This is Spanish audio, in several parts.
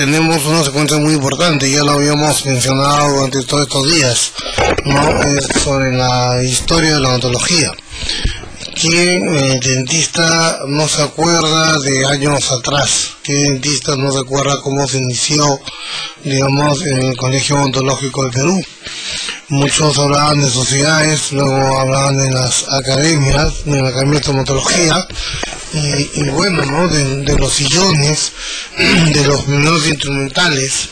tenemos una secuencia muy importante, ya lo habíamos mencionado durante todos estos días, ¿no? Es sobre la historia de la odontología. ¿Quién dentista no se acuerda de años atrás? ¿Qué dentista no se acuerda cómo se inició, digamos, en el Colegio Odontológico de Perú? Muchos hablaban de sociedades, luego hablaban de las academias, de la Academia de Odontología, y bueno, ¿no? De los sillones, de los primeros instrumentales,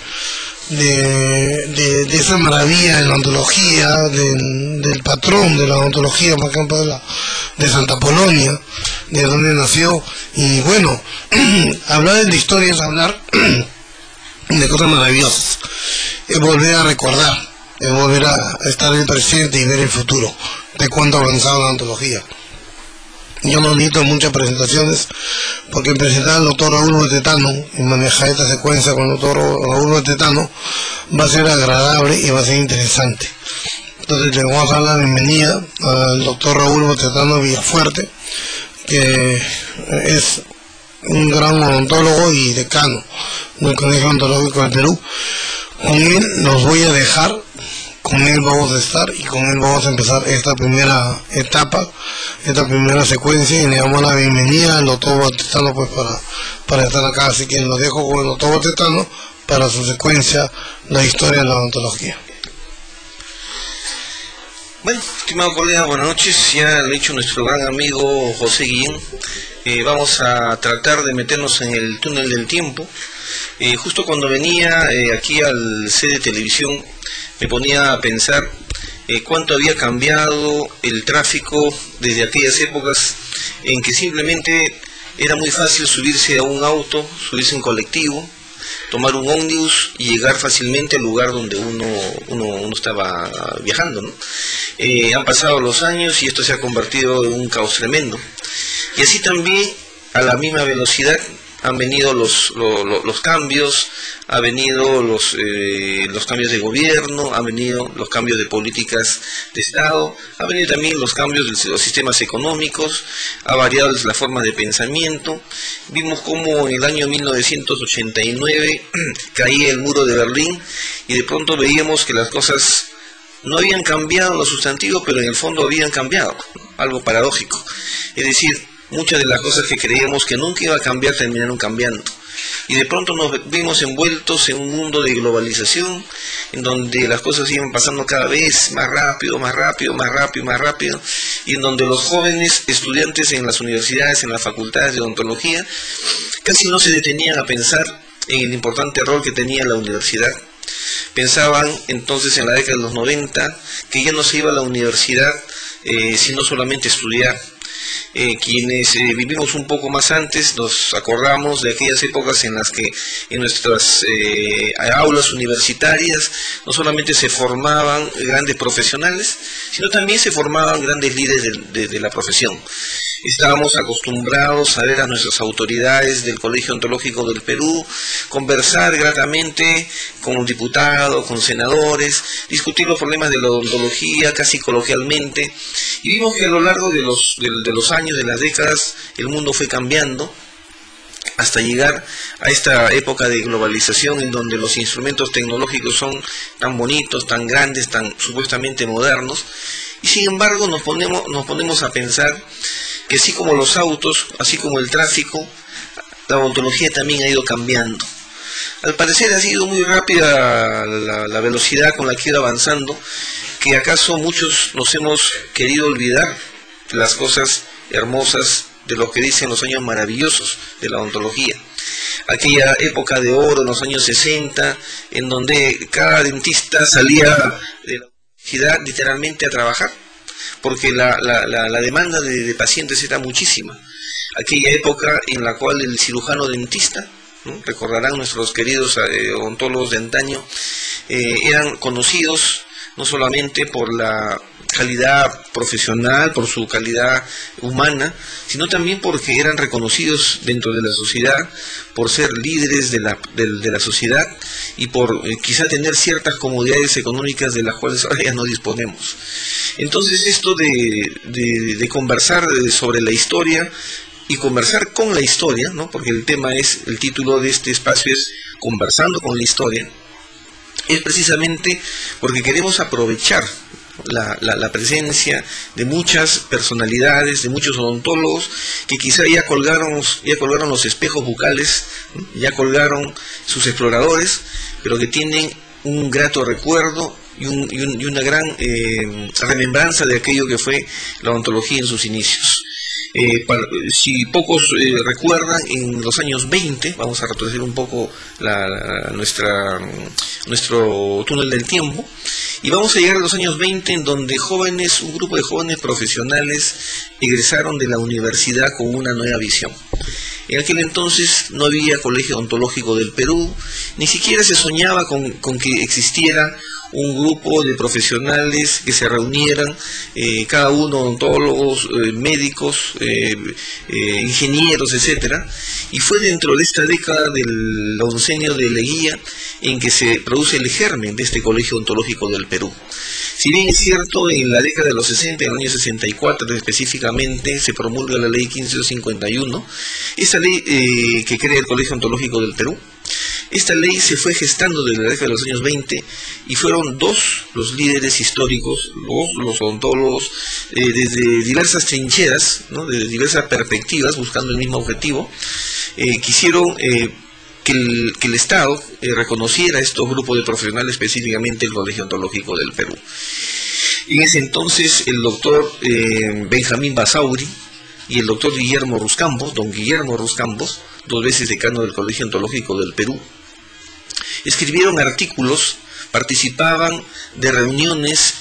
de esa maravilla de la odontología, del patrón de la odontología, por ejemplo, de Santa Polonia, de donde nació. Y bueno, hablar de historia es hablar de cosas maravillosas, es volver a recordar, es volver a estar en el presente y ver el futuro de cuánto ha avanzado la odontología. Yo no necesito muchas presentaciones, porque presentar al doctor Raúl Botetano y manejar esta secuencia con el doctor Raúl Botetano va a ser agradable y va a ser interesante. Entonces le vamos a dar la bienvenida al doctor Raúl Botetano Villafuerte, que es un gran odontólogo y decano del Colegio Odontológico del Perú. Con él los voy a dejar, con él vamos a estar y con él vamos a empezar esta primera etapa, esta primera secuencia, y le damos la bienvenida al doctor Botetano pues para estar acá. Así que lo dejo con el doctor Botetano para su secuencia, la historia de la odontología. Bueno, estimado colega, buenas noches. Ya lo ha dicho nuestro gran amigo José Guillén. Vamos a tratar de meternos en el túnel del tiempo. Justo cuando venía aquí al set de televisión, me ponía a pensar cuánto había cambiado el tráfico desde aquellas épocas en que simplemente era muy fácil subirse a un auto, subirse a un colectivo, tomar un ómnibus y llegar fácilmente al lugar donde uno estaba viajando, ¿no? Han pasado los años y esto se ha convertido en un caos tremendo. Y así también, a la misma velocidad, han venido los cambios, han venido los cambios de gobierno, han venido los cambios de políticas de Estado, han venido también los cambios de los sistemas económicos, ha variado la forma de pensamiento. Vimos cómo en el año 1989 caía el muro de Berlín y de pronto veíamos que las cosas no habían cambiado en lo sustantivo, pero en el fondo habían cambiado, algo paradójico. Es decir, muchas de las cosas que creíamos que nunca iba a cambiar terminaron cambiando. Y de pronto nos vimos envueltos en un mundo de globalización, en donde las cosas iban pasando cada vez más rápido, más rápido, más rápido, más rápido, y en donde los jóvenes estudiantes en las universidades, en las facultades de odontología, casi no se detenían a pensar en el importante rol que tenía la universidad. Pensaban entonces en la década de los 90 que ya no se iba a la universidad sino solamente estudiar. Quienes vivimos un poco más antes nos acordamos de aquellas épocas en las que en nuestras aulas universitarias no solamente se formaban grandes profesionales, sino también se formaban grandes líderes de la profesión. Estábamos acostumbrados a ver a nuestras autoridades del Colegio Odontológico del Perú conversar gratamente con diputados, con senadores, discutir los problemas de la odontología casi coloquialmente, y vimos que a lo largo de los años, de las décadas, el mundo fue cambiando hasta llegar a esta época de globalización en donde los instrumentos tecnológicos son tan bonitos, tan grandes, tan supuestamente modernos, y sin embargo nos ponemos a pensar que así como los autos, así como el tráfico, la odontología también ha ido cambiando. Al parecer ha sido muy rápida la velocidad con la que ha ido avanzando, que acaso muchos nos hemos querido olvidar las cosas hermosas de lo que dicen los años maravillosos de la odontología. Aquella época de oro en los años 60, en donde cada dentista salía de la universidad literalmente a trabajar, porque la demanda de pacientes era muchísima. Aquella época en la cual el cirujano dentista, ¿no?, recordarán nuestros queridos odontólogos de antaño, eran conocidos no solamente por la calidad profesional, por su calidad humana, sino también porque eran reconocidos dentro de la sociedad por ser líderes de la sociedad y por quizá tener ciertas comodidades económicas de las cuales ahora ya no disponemos. Entonces esto de conversar sobre la historia y conversar con la historia, ¿no? Porque el título de este espacio es Conversando con la Historia, es precisamente porque queremos aprovechar la presencia de muchas personalidades, de muchos odontólogos que quizá ya colgaron los espejos bucales, ya colgaron sus exploradores, pero que tienen un grato recuerdo y una gran remembranza de aquello que fue la odontología en sus inicios. Si pocos recuerdan, en los años 20, vamos a retroceder un poco nuestro túnel del tiempo, y vamos a llegar a los años 20, en donde un grupo de jóvenes profesionales egresaron de la universidad con una nueva visión. En aquel entonces no había Colegio Odontológico del Perú, ni siquiera se soñaba con que existiera un grupo de profesionales que se reunieran, cada uno odontólogos, médicos, ingenieros, etcétera, y fue dentro de esta década del oncenio de Leguía en que se produce el germen de este Colegio Odontológico del Perú. Si bien es cierto, en la década de los 60, en el año 64 específicamente, se promulga la ley 1551, esta ley que crea el Colegio Odontológico del Perú. Esta ley se fue gestando desde la década de los años 20 y fueron dos los líderes históricos, los odontólogos, desde diversas trincheras, ¿no? Desde diversas perspectivas, buscando el mismo objetivo, quisieron que el Estado reconociera a estos grupos de profesionales, específicamente el Colegio Odontológico del Perú. En ese entonces el doctor Benjamín Basauri y el doctor Guillermo Ruscampos, don Guillermo Ruscampos, 2 veces decano del Colegio Odontológico del Perú, escribieron artículos, participaban de reuniones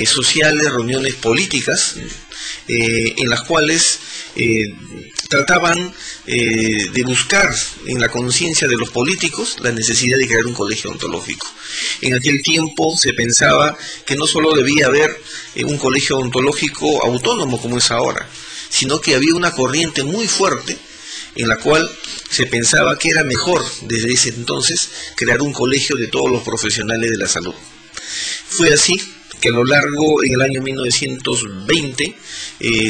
sociales, reuniones políticas, en las cuales trataban de buscar en la conciencia de los políticos la necesidad de crear un colegio odontológico. En aquel tiempo se pensaba que no solo debía haber un colegio odontológico autónomo como es ahora, sino que había una corriente muy fuerte en la cual se pensaba que era mejor desde ese entonces crear un colegio de todos los profesionales de la salud. Fue así que a lo largo, en el año 1920,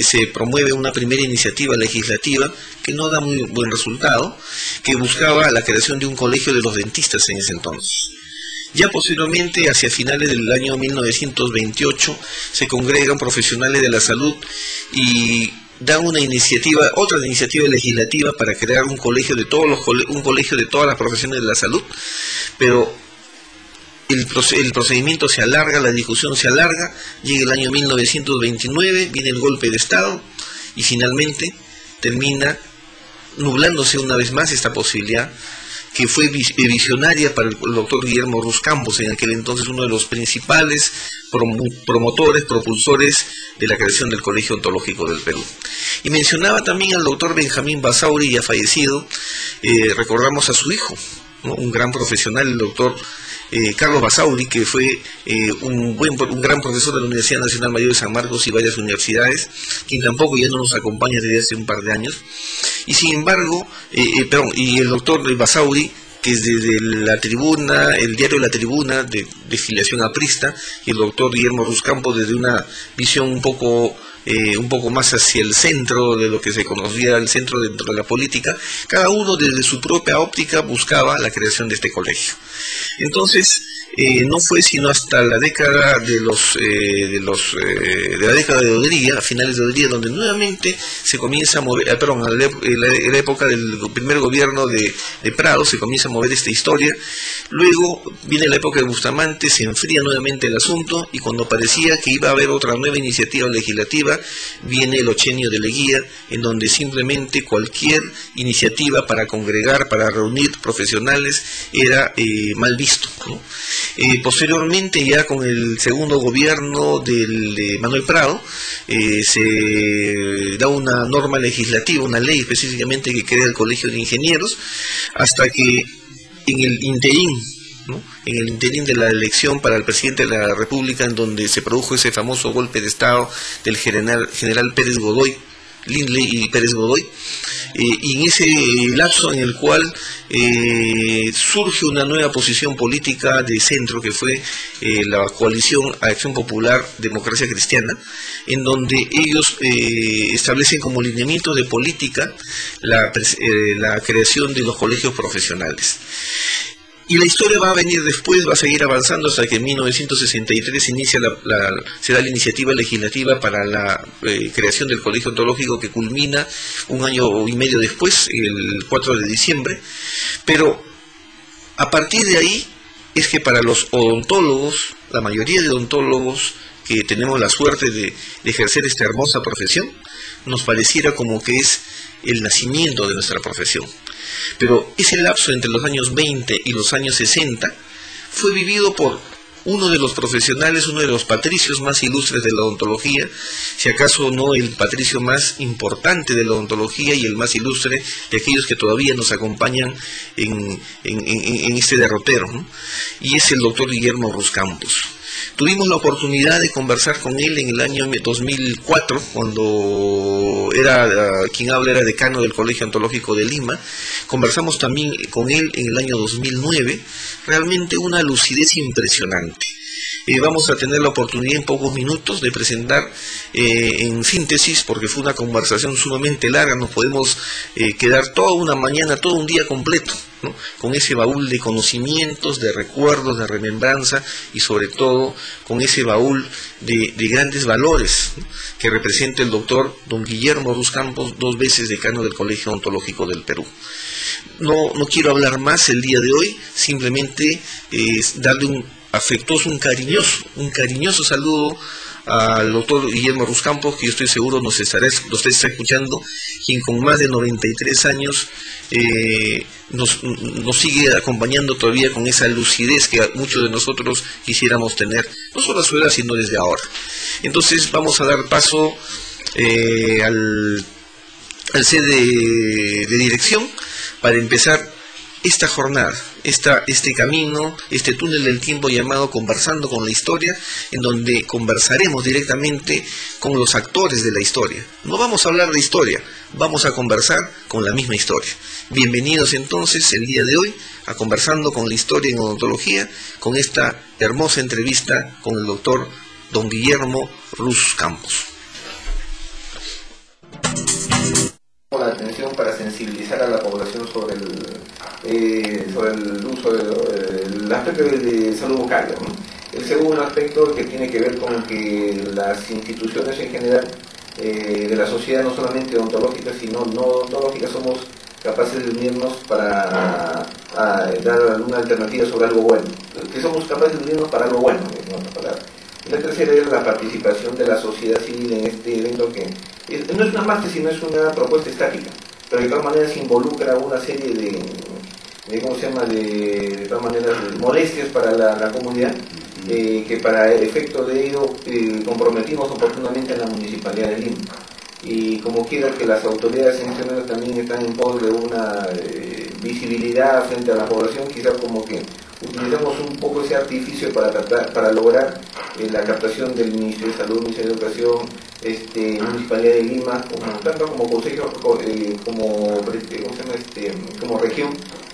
se promueve una primera iniciativa legislativa que no da muy buen resultado, que buscaba la creación de un colegio de los dentistas en ese entonces. Ya posteriormente, hacia finales del año 1928, se congregan profesionales de la salud y da otra iniciativa legislativa para crear un colegio de todas las profesiones de la salud, pero el procedimiento se alarga, la discusión se alarga, llega el año 1929, viene el golpe de Estado y finalmente termina nublándose una vez más esta posibilidad, que fue visionaria para el doctor Guillermo Ruscampos, en aquel entonces uno de los principales promotores, propulsores de la creación del Colegio Odontológico del Perú. Y mencionaba también al doctor Benjamín Basauri, ya fallecido, recordamos a su hijo, ¿no? Un gran profesional, el doctor Carlos Basauri, que fue un gran profesor de la Universidad Nacional Mayor de San Marcos y varias universidades, quien tampoco ya no nos acompaña desde hace un par de años. Y sin embargo, y el doctor Basauri, que es desde la tribuna, el diario La Tribuna, de filiación aprista, y el doctor Guillermo Ruscampos desde una visión un poco más hacia el centro de lo que se conocía el centro dentro de la política, cada uno desde su propia óptica buscaba la creación de este colegio. Entonces, no fue sino hasta la década de la década de Odría, a finales de Odría, donde nuevamente se comienza a mover, en la época del primer gobierno de Prado se comienza a mover esta historia. Luego viene la época de Bustamante, se enfría nuevamente el asunto, y cuando parecía que iba a haber otra nueva iniciativa legislativa, viene el ochenio de Leguía, en donde simplemente cualquier iniciativa para congregar, para reunir profesionales era mal visto, ¿no? Posteriormente, ya con el segundo gobierno de Manuel Prado, se da una norma legislativa, una ley específicamente que crea el Colegio de Ingenieros, hasta que en el interín, ¿no? En el interín de la elección para el presidente de la República, en donde se produjo ese famoso golpe de Estado del general Pérez Godoy, Lindley y Pérez Godoy, y en ese lapso en el cual surge una nueva posición política de centro, que fue la coalición Acción Popular Democracia Cristiana, en donde ellos establecen como lineamiento de política la creación de los colegios profesionales. Y la historia va a venir después, va a seguir avanzando hasta que en 1963 se da la iniciativa legislativa para la creación del Colegio Ontológico, que culmina un año y medio después, el 4 de diciembre. Pero a partir de ahí es que para los odontólogos, la mayoría de odontólogos que tenemos la suerte de ejercer esta hermosa profesión, nos pareciera como que es el nacimiento de nuestra profesión. Pero ese lapso entre los años 20 y los años 60 fue vivido por uno de los profesionales, uno de los patricios más ilustres de la odontología, si acaso no el patricio más importante de la odontología y el más ilustre de aquellos que todavía nos acompañan en este derrotero, ¿no? Y es el doctor Guillermo Ruz Campos. Tuvimos la oportunidad de conversar con él en el año 2004, cuando quien habla era decano del Colegio Ontológico de Lima. Conversamos también con él en el año 2009, realmente una lucidez impresionante. Vamos a tener la oportunidad en pocos minutos de presentar en síntesis, porque fue una conversación sumamente larga, nos podemos quedar toda una mañana, todo un día completo, ¿no?, con ese baúl de conocimientos, de recuerdos, de remembranza y sobre todo con ese baúl de grandes valores, ¿no?, que representa el doctor don Guillermo Ruz Campos, 2 veces decano del Colegio Ontológico del Perú. No quiero hablar más el día de hoy, simplemente darle un cariñoso saludo al doctor Guillermo Ruz Campos, que yo estoy seguro nos está escuchando, quien con más de 93 años nos sigue acompañando todavía con esa lucidez que muchos de nosotros quisiéramos tener, no solo a su edad, sino desde ahora. Entonces vamos a dar paso al set de dirección para empezar esta jornada, este camino, este túnel del tiempo llamado Conversando con la Historia, en donde conversaremos directamente con los actores de la historia. No vamos a hablar de historia, vamos a conversar con la misma historia. Bienvenidos entonces el día de hoy a Conversando con la Historia en Odontología, con esta hermosa entrevista con el doctor don Guillermo Ruz Campos. La atención para sensibilizar a la población sobre el uso del aspecto de salud bucal, ¿no? El segundo aspecto, que tiene que ver con que las instituciones en general de la sociedad, no solamente odontológicas sino no odontológicas, somos capaces de unirnos para dar una alternativa sobre algo bueno, que somos capaces de unirnos para algo bueno, en otra palabra. La tercera es la participación de la sociedad civil en este evento, que no es una marcha, sino es una propuesta estática, pero de todas maneras involucra una serie de todas maneras, molestias para la comunidad, que para el efecto de ello comprometimos oportunamente a la Municipalidad de Lima. Y como quiera que las autoridades en este momento también están en pos de una visibilidad frente a la población, quizás como que utilizamos un poco ese artificio para lograr la captación del Ministerio de Salud, Ministerio de Educación, Municipalidad de Lima, tanto como consejo, como región,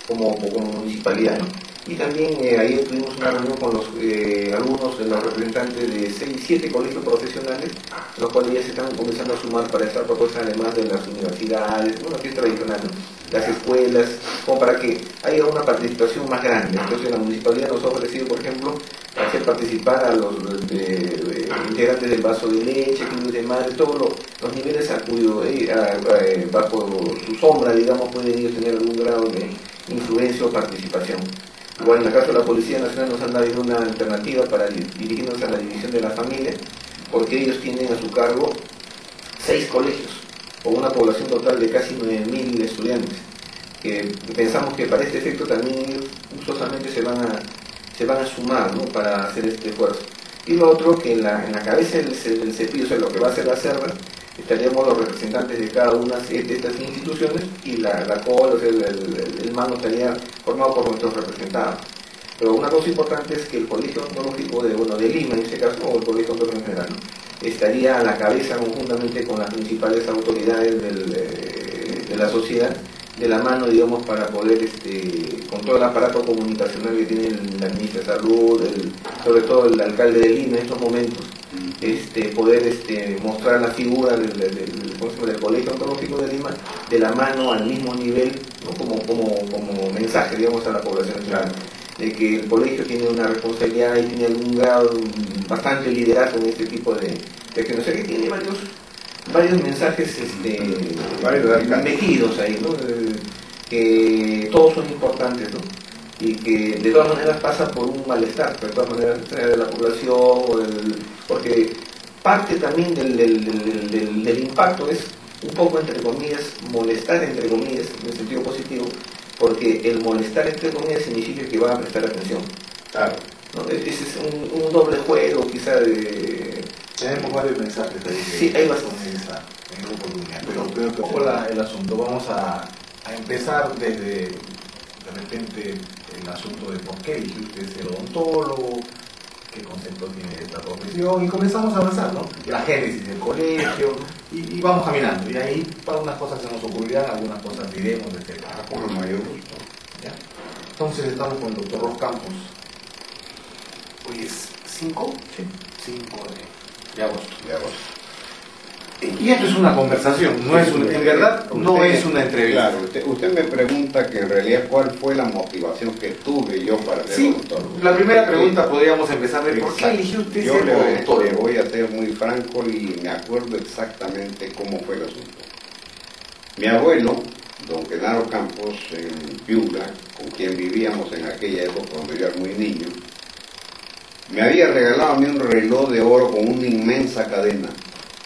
como municipalidad, ¿no? Y también ayer tuvimos una reunión con algunos de los representantes de 7 colegios profesionales, los cuales ya se están comenzando a sumar para esta propuesta, además de las universidades, bueno, que es tradicional, ¿no?, las escuelas, como para que haya una participación más grande. Entonces la municipalidad nos ha ofrecido, por ejemplo, hacer participar a los integrantes del vaso de leche, clubes de madre, todos los niveles a cuyo bajo su sombra, digamos, pueden ellos tener algún grado de influencia o participación. Igual en el caso de la Policía Nacional nos han dado una alternativa para dirigirnos a la División de la Familia, porque ellos tienen a su cargo 6 colegios, con una población total de casi 9.000 estudiantes, que pensamos que para este efecto también ellos gustosamente se van a sumar, ¿no?, para hacer este esfuerzo. Y lo otro, que en la cabeza del cepillo, o sea, lo que va a ser la cerda, estaríamos los representantes de cada una de estas instituciones, y la cola, o sea, el mano estaría formado por nuestros representados. Pero una cosa importante es que el Colegio Odontológico de Lima, en este caso, o el Colegio Odontológico en general, ¿no?, estaría a la cabeza conjuntamente con las principales autoridades de la sociedad, de la mano, digamos, para poder, con todo el aparato comunicacional que tiene la ministra de Salud, sobre todo el alcalde de Lima en estos momentos, poder mostrar la figura del Colegio Odontológico de Lima de la mano al mismo nivel, ¿no?, como mensaje, digamos, a la población general, de que el colegio tiene una responsabilidad y tiene algún grado, bastante liderazgo en este tipo de acciones. O sea que tiene varios mensajes metidos ahí, ¿no?, que todos son importantes, ¿no?, y que de todas maneras pasa por un malestar, de todas maneras, de la población, porque parte también del impacto es un poco, entre comillas, molestar, entre comillas, en el sentido positivo, porque el molestar, entre comillas, significa que va a prestar atención. Claro. ¿No? Ese es un doble juego, quizá, de... Tenemos varios mensajes ahí. Sí, hay bastantes. En la oportunidad. Pero creo que un poco el asunto. Vamos a empezar desde, de repente, el asunto de por qué eligió usted ser odontólogo, qué concepto tiene esta profesión, y comenzamos a avanzar, ¿no? La génesis del colegio, y vamos caminando. Y ahí, para unas cosas se nos ocurrirán, algunas cosas diremos, etc. Con el mayor gusto. ¿Ya? Entonces estamos con el doctor Ros Campos. Hoy es 5 de agosto. Y esto es una conversación, no es en verdad no es una entrevista. Claro, usted me pregunta que en realidad cuál fue la motivación que tuve yo para ser odontólogo. La primera pregunta podríamos empezar de por qué eligió usted yo ser odontólogo. le voy a ser muy franco y me acuerdo exactamente cómo fue el asunto. Mi abuelo, don Genaro Campos, en Piura, con quien vivíamos en aquella época cuando yo era muy niño, me había regalado a mí un reloj de oro con una inmensa cadena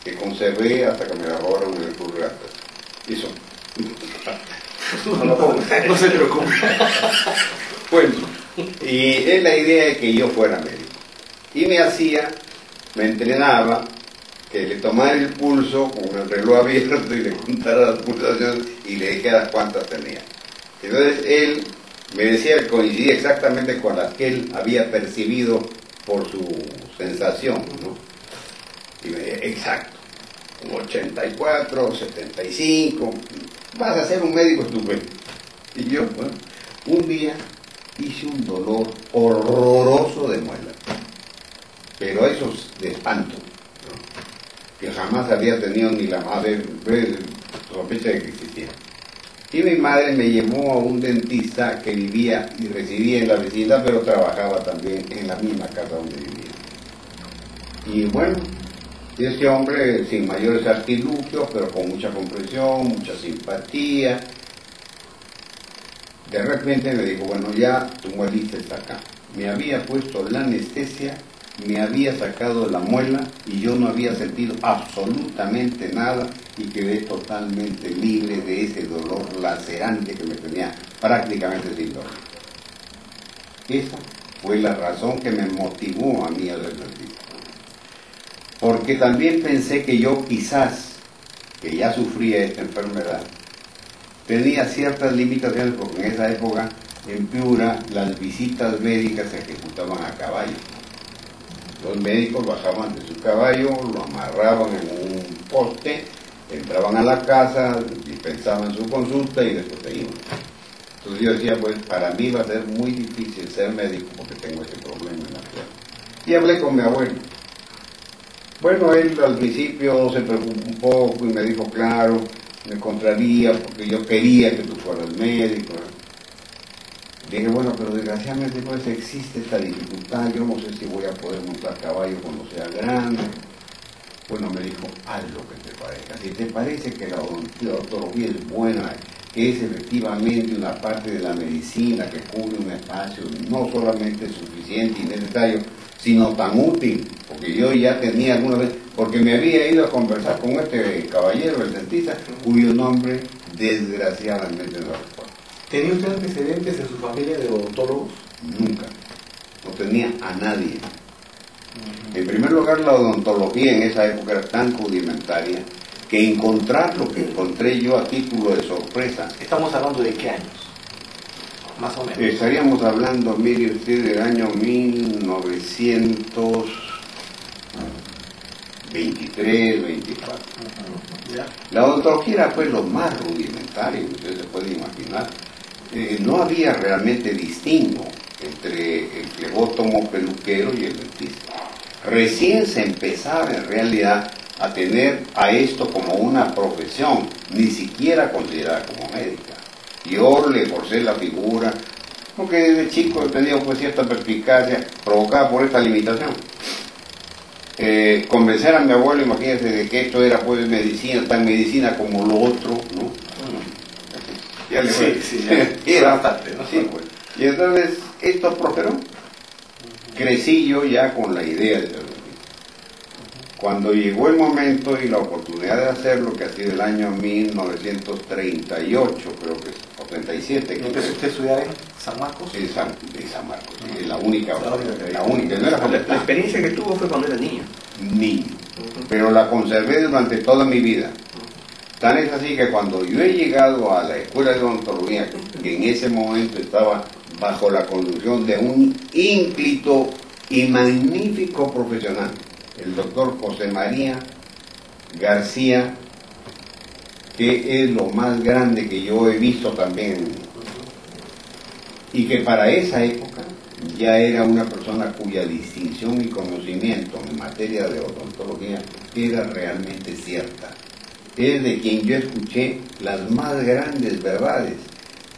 que conservé hasta que me la robaron en el Club Regatas. Eso. No se preocupe. Bueno, y es la idea de que yo fuera médico. Y me entrenaba, que le tomara el pulso con el reloj abierto y le contara las pulsaciones y le dijera cuántas tenía. Entonces él me decía que coincidía exactamente con las que él había percibido por su sensación, ¿no? Y me decía, exacto, un 84, 75, vas a ser un médico estupendo. Y yo, bueno, un día hice un dolor horroroso de muela, pero esos de espanto, ¿no?, que jamás había tenido ni la madre sospecha de que existía. Y mi madre me llevó a un dentista que vivía y residía en la vecindad, pero trabajaba también en la misma casa donde vivía. Y bueno, ese hombre sin mayores artilugios, pero con mucha comprensión, mucha simpatía, de repente me dijo, bueno, ya tu muelita está acá. Me había puesto la anestesia, me había sacado la muela y yo no había sentido absolutamente nada y quedé totalmente libre de ese dolor lacerante que me tenía prácticamente sin dormir. Esa fue la razón que me motivó a mí a ser dentista. Porque también pensé que yo quizás, que ya sufría esta enfermedad, tenía ciertas limitaciones, porque en esa época en Piura las visitas médicas se ejecutaban a caballo. Los médicos bajaban de su caballo, lo amarraban en un poste, entraban a la casa, dispensaban su consulta y después se iban. Entonces yo decía, pues para mí va a ser muy difícil ser médico porque tengo ese problema en la pierna. Y hablé con mi abuelo. Bueno, él al principio se preocupó un poco y me dijo, claro, me encontraría porque yo quería que tú fueras médico. Dije, bueno, pero desgraciadamente pues existe esta dificultad, yo no sé si voy a poder montar caballo cuando sea grande. Bueno, me dijo, haz lo que te parezca. Si te parece que la odontología es buena, que es efectivamente una parte de la medicina que cubre un espacio no solamente suficiente y necesario, sino tan útil, porque yo ya tenía alguna vez, porque me había ido a conversar con este caballero, el dentista, cuyo nombre desgraciadamente no recuerdo. ¿Tenía usted antecedentes en su familia de odontólogos? Nunca, no tenía a nadie. En primer lugar, la odontología en esa época era tan rudimentaria que encontrar lo que encontré yo a título de sorpresa. ¿Estamos hablando de qué años? Más o menos. Estaríamos hablando, mire usted, del año 1923, 24. ¿Ya? La odontología era pues lo más rudimentario, usted se puede imaginar. No había realmente distingo entre el flebótomo peluquero y el dentista. Recién se empezaba en realidad a tener a esto como una profesión, ni siquiera considerada como médica. Yo le forcé la figura, porque desde chico he tenido pues cierta perspicacia provocada por esta limitación. Convencer a mi abuelo, imagínense, de que esto era pues medicina, tan medicina como lo otro, ¿no? Ya le Sí, era bastante, ¿no? Sí, pues. Y entonces esto prosperó. Crecí yo ya con la idea de ser dentista. Cuando llegó el momento y la oportunidad de hacerlo, que ha sido el año 1938, creo que es, o 37. ¿Empezó usted a estudiar en San Marcos? En San Marcos, sí, la única, La única, no era La experiencia que tuvo fue cuando era niño. niño, pero la conservé durante toda mi vida. Tan es así que cuando yo he llegado a la escuela de odontología, que en ese momento estaba bajo la conducción de un ínclito y magnífico profesional, el doctor José María García, que es lo más grande que yo he visto también, y que para esa época ya era una persona cuya distinción y conocimiento en materia de odontología era realmente cierta. Es de quien yo escuché las más grandes verdades,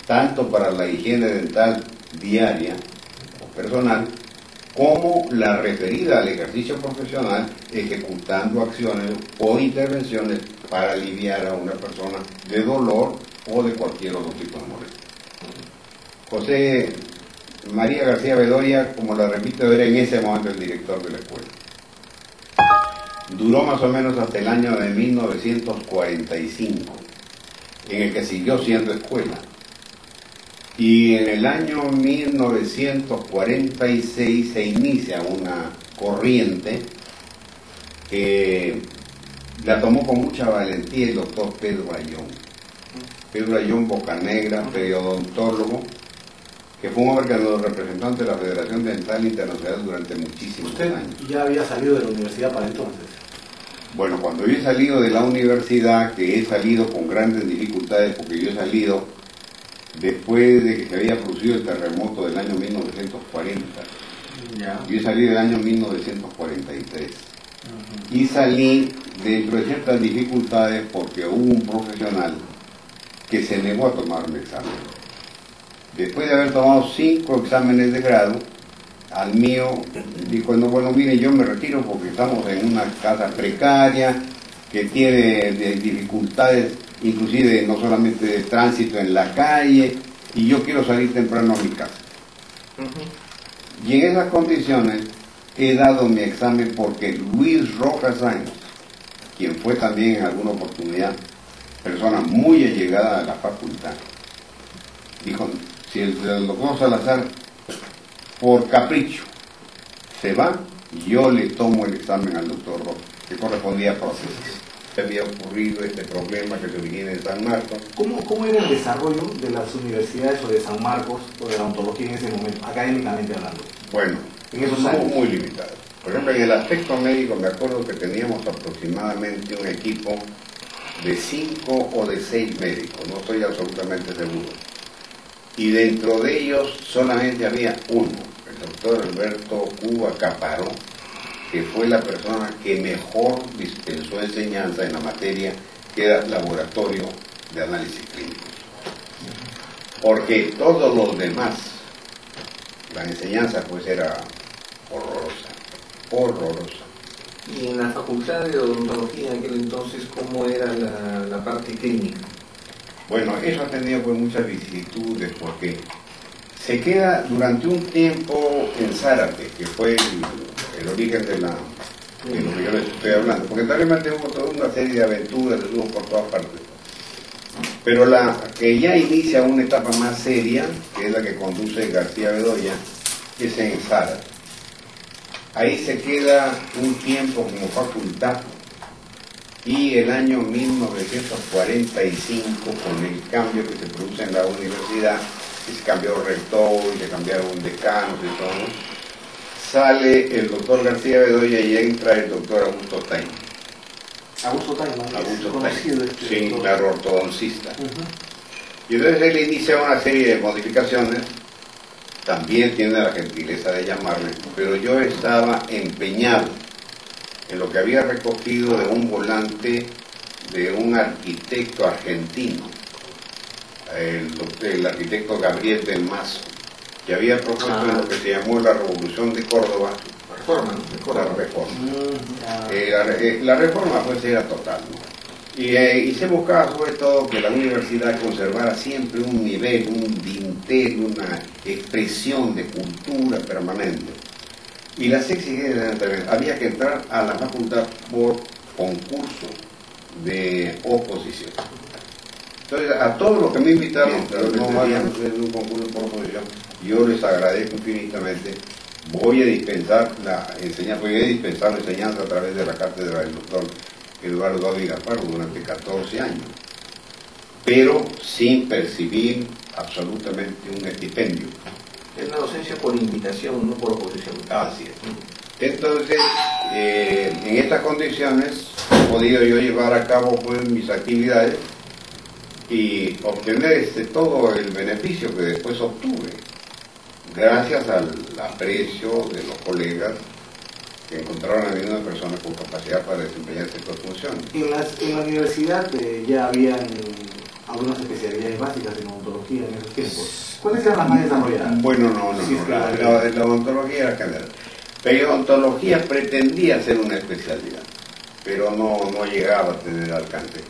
tanto para la higiene dental diaria o personal, como la referida al ejercicio profesional, ejecutando acciones o intervenciones para aliviar a una persona de dolor o de cualquier otro tipo de molestia. José María García Bedoya, como la repito, era en ese momento el director de la escuela. Duró más o menos hasta el año de 1945, en el que siguió siendo escuela. Y en el año 1946 se inicia una corriente que la tomó con mucha valentía el doctor Pedro Ayón. Pedro Ayón Bocanegra, periodontólogo, que fue un órgano representante de la Federación Dental Internacional durante muchísimos años. ¿Usted ya había salido de la universidad para entonces? Bueno, cuando yo he salido de la universidad, que he salido con grandes dificultades, porque yo he salido después de que se había producido el terremoto del año 1940. Ya. Yo salí del año 1943. Y salí dentro de ciertas dificultades porque hubo un profesional que se negó a tomar un examen. Después de haber tomado 5 exámenes de grado, al mío dijo, no, bueno, mire, yo me retiro porque estamos en una casa precaria, que tiene dificultades, inclusive no solamente de tránsito en la calle, y yo quiero salir temprano a mi casa. Y en esas condiciones he dado mi examen porque Luis Rojas Sáenz, quien fue también en alguna oportunidad persona muy allegada a la facultad, dijo, si el doctor Salazar por capricho se va, yo le tomo el examen al doctor Rojas, que correspondía a procesos. Había ocurrido este problema que se origina en San Marcos. ¿Cómo era el desarrollo de las universidades o de San Marcos o de la odontología en ese momento, académicamente hablando? Bueno, En esos años. muy limitado. Por ejemplo, en el aspecto médico me acuerdo que teníamos aproximadamente un equipo de 5 o de 6 médicos, no estoy absolutamente seguro. Y dentro de ellos solamente había uno, el doctor Alberto Cuba Caparó, que fue la persona que mejor dispensó enseñanza en la materia que era laboratorio de análisis clínicos. Porque todos los demás, la enseñanza pues era horrorosa. Y en la facultad de odontología en aquel entonces, ¿cómo era la parte clínica? Bueno, eso ha tenido pues muchas vicisitudes porque se queda durante un tiempo en Zárate, que fue el origen de lo que yo les estoy hablando, porque también hubo toda una serie de aventuras, estuvo por todas partes. Pero la que ya inicia una etapa más seria, que es la que conduce García Bedoya, es en Zárate. Ahí se queda un tiempo como facultad y el año 1945, con el cambio que se produce en la universidad, y se cambió el rector, y se cambiaron decanos y todo, ¿no? Sale el doctor García Bedoya y entra el doctor Augusto Taima. Augusto Taima, conocido sí, claro, ortodoncista. Y entonces él inicia una serie de modificaciones, también tiene la gentileza de llamarle, pero yo estaba empeñado en lo que había recogido de un volante de un arquitecto argentino, el arquitecto Gabriel del Mazo, que había propuesto en lo que se llamó la Revolución de Córdoba, la reforma. La reforma pues era total, ¿no? Y se buscaba sobre todo que la universidad conservara siempre un nivel, un dintel, una expresión de cultura permanente. Y las exigencias había que entrar a la facultad por concurso de oposición. Entonces, a todos los que me invitaron, no vayan a hacer un concurso por oposición, yo les agradezco infinitamente. Voy a dispensar la enseñanza a través de la cátedra del doctor Eduardo Ávila Pardo durante 14 años, pero sin percibir absolutamente un estipendio. Es una docencia por invitación, no por oposición. Así es. Entonces, en estas condiciones he podido yo llevar a cabo pues, mis actividades y obtener todo el beneficio que después obtuve, gracias al aprecio de los colegas que encontraron a mí una persona con capacidad para desempeñar estas funciones. En la universidad ya habían algunas especialidades básicas en odontología en esos tiempos. ¿Cuáles eran las más desarrolladas? Bueno, la odontología era general. Pero la odontología pretendía ser una especialidad, pero no llegaba a tener alcance.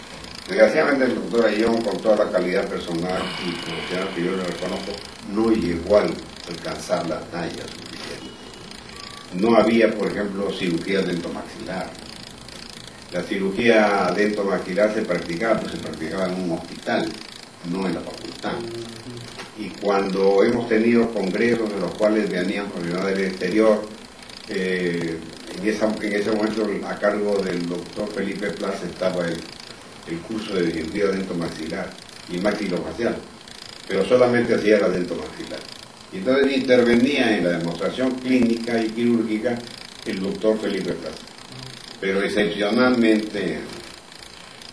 Desgraciadamente el doctor Ayllón, con toda la calidad personal y profesional que yo le reconozco, no llegó a alcanzar las tallas suficientes. No había, por ejemplo, cirugía dentomaxilar. La cirugía dentomaxilar se practicaba en un hospital, no en la facultad. Y cuando hemos tenido congresos en los cuales venían profesionales del exterior, en ese momento a cargo del doctor Felipe Plaza estaba el curso de cirugía dentomaxilar y maxilofacial, pero solamente hacía la dentomaxilar. Y entonces intervenía en la demostración clínica y quirúrgica el doctor Felipe Plaza. Pero excepcionalmente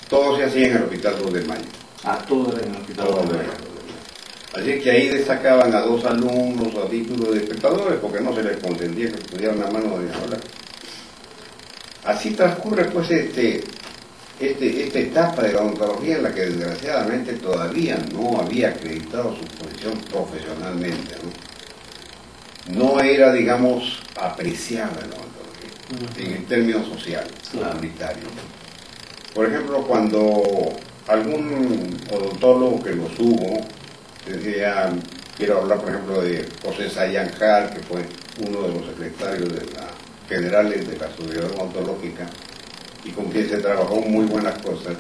todo se hacía en el Hospital 2 de Mayo. Todo era en el Hospital 2 de Mayo. Así que ahí destacaban a 2 alumnos a título de espectadores porque no se les consentía que estudiaran la mano de hablar. Así transcurre pues esta etapa de la odontología en la que desgraciadamente todavía no había acreditado su posición profesionalmente, no era, digamos, apreciada la odontología en términos sociales, comunitarios. Por ejemplo, cuando algún odontólogo que los hubo decía, quiero hablar por ejemplo de José Sayanjar, que fue uno de los secretarios generales de la Asociación Odontológica, y con quien se trabajó muy buenas cosas.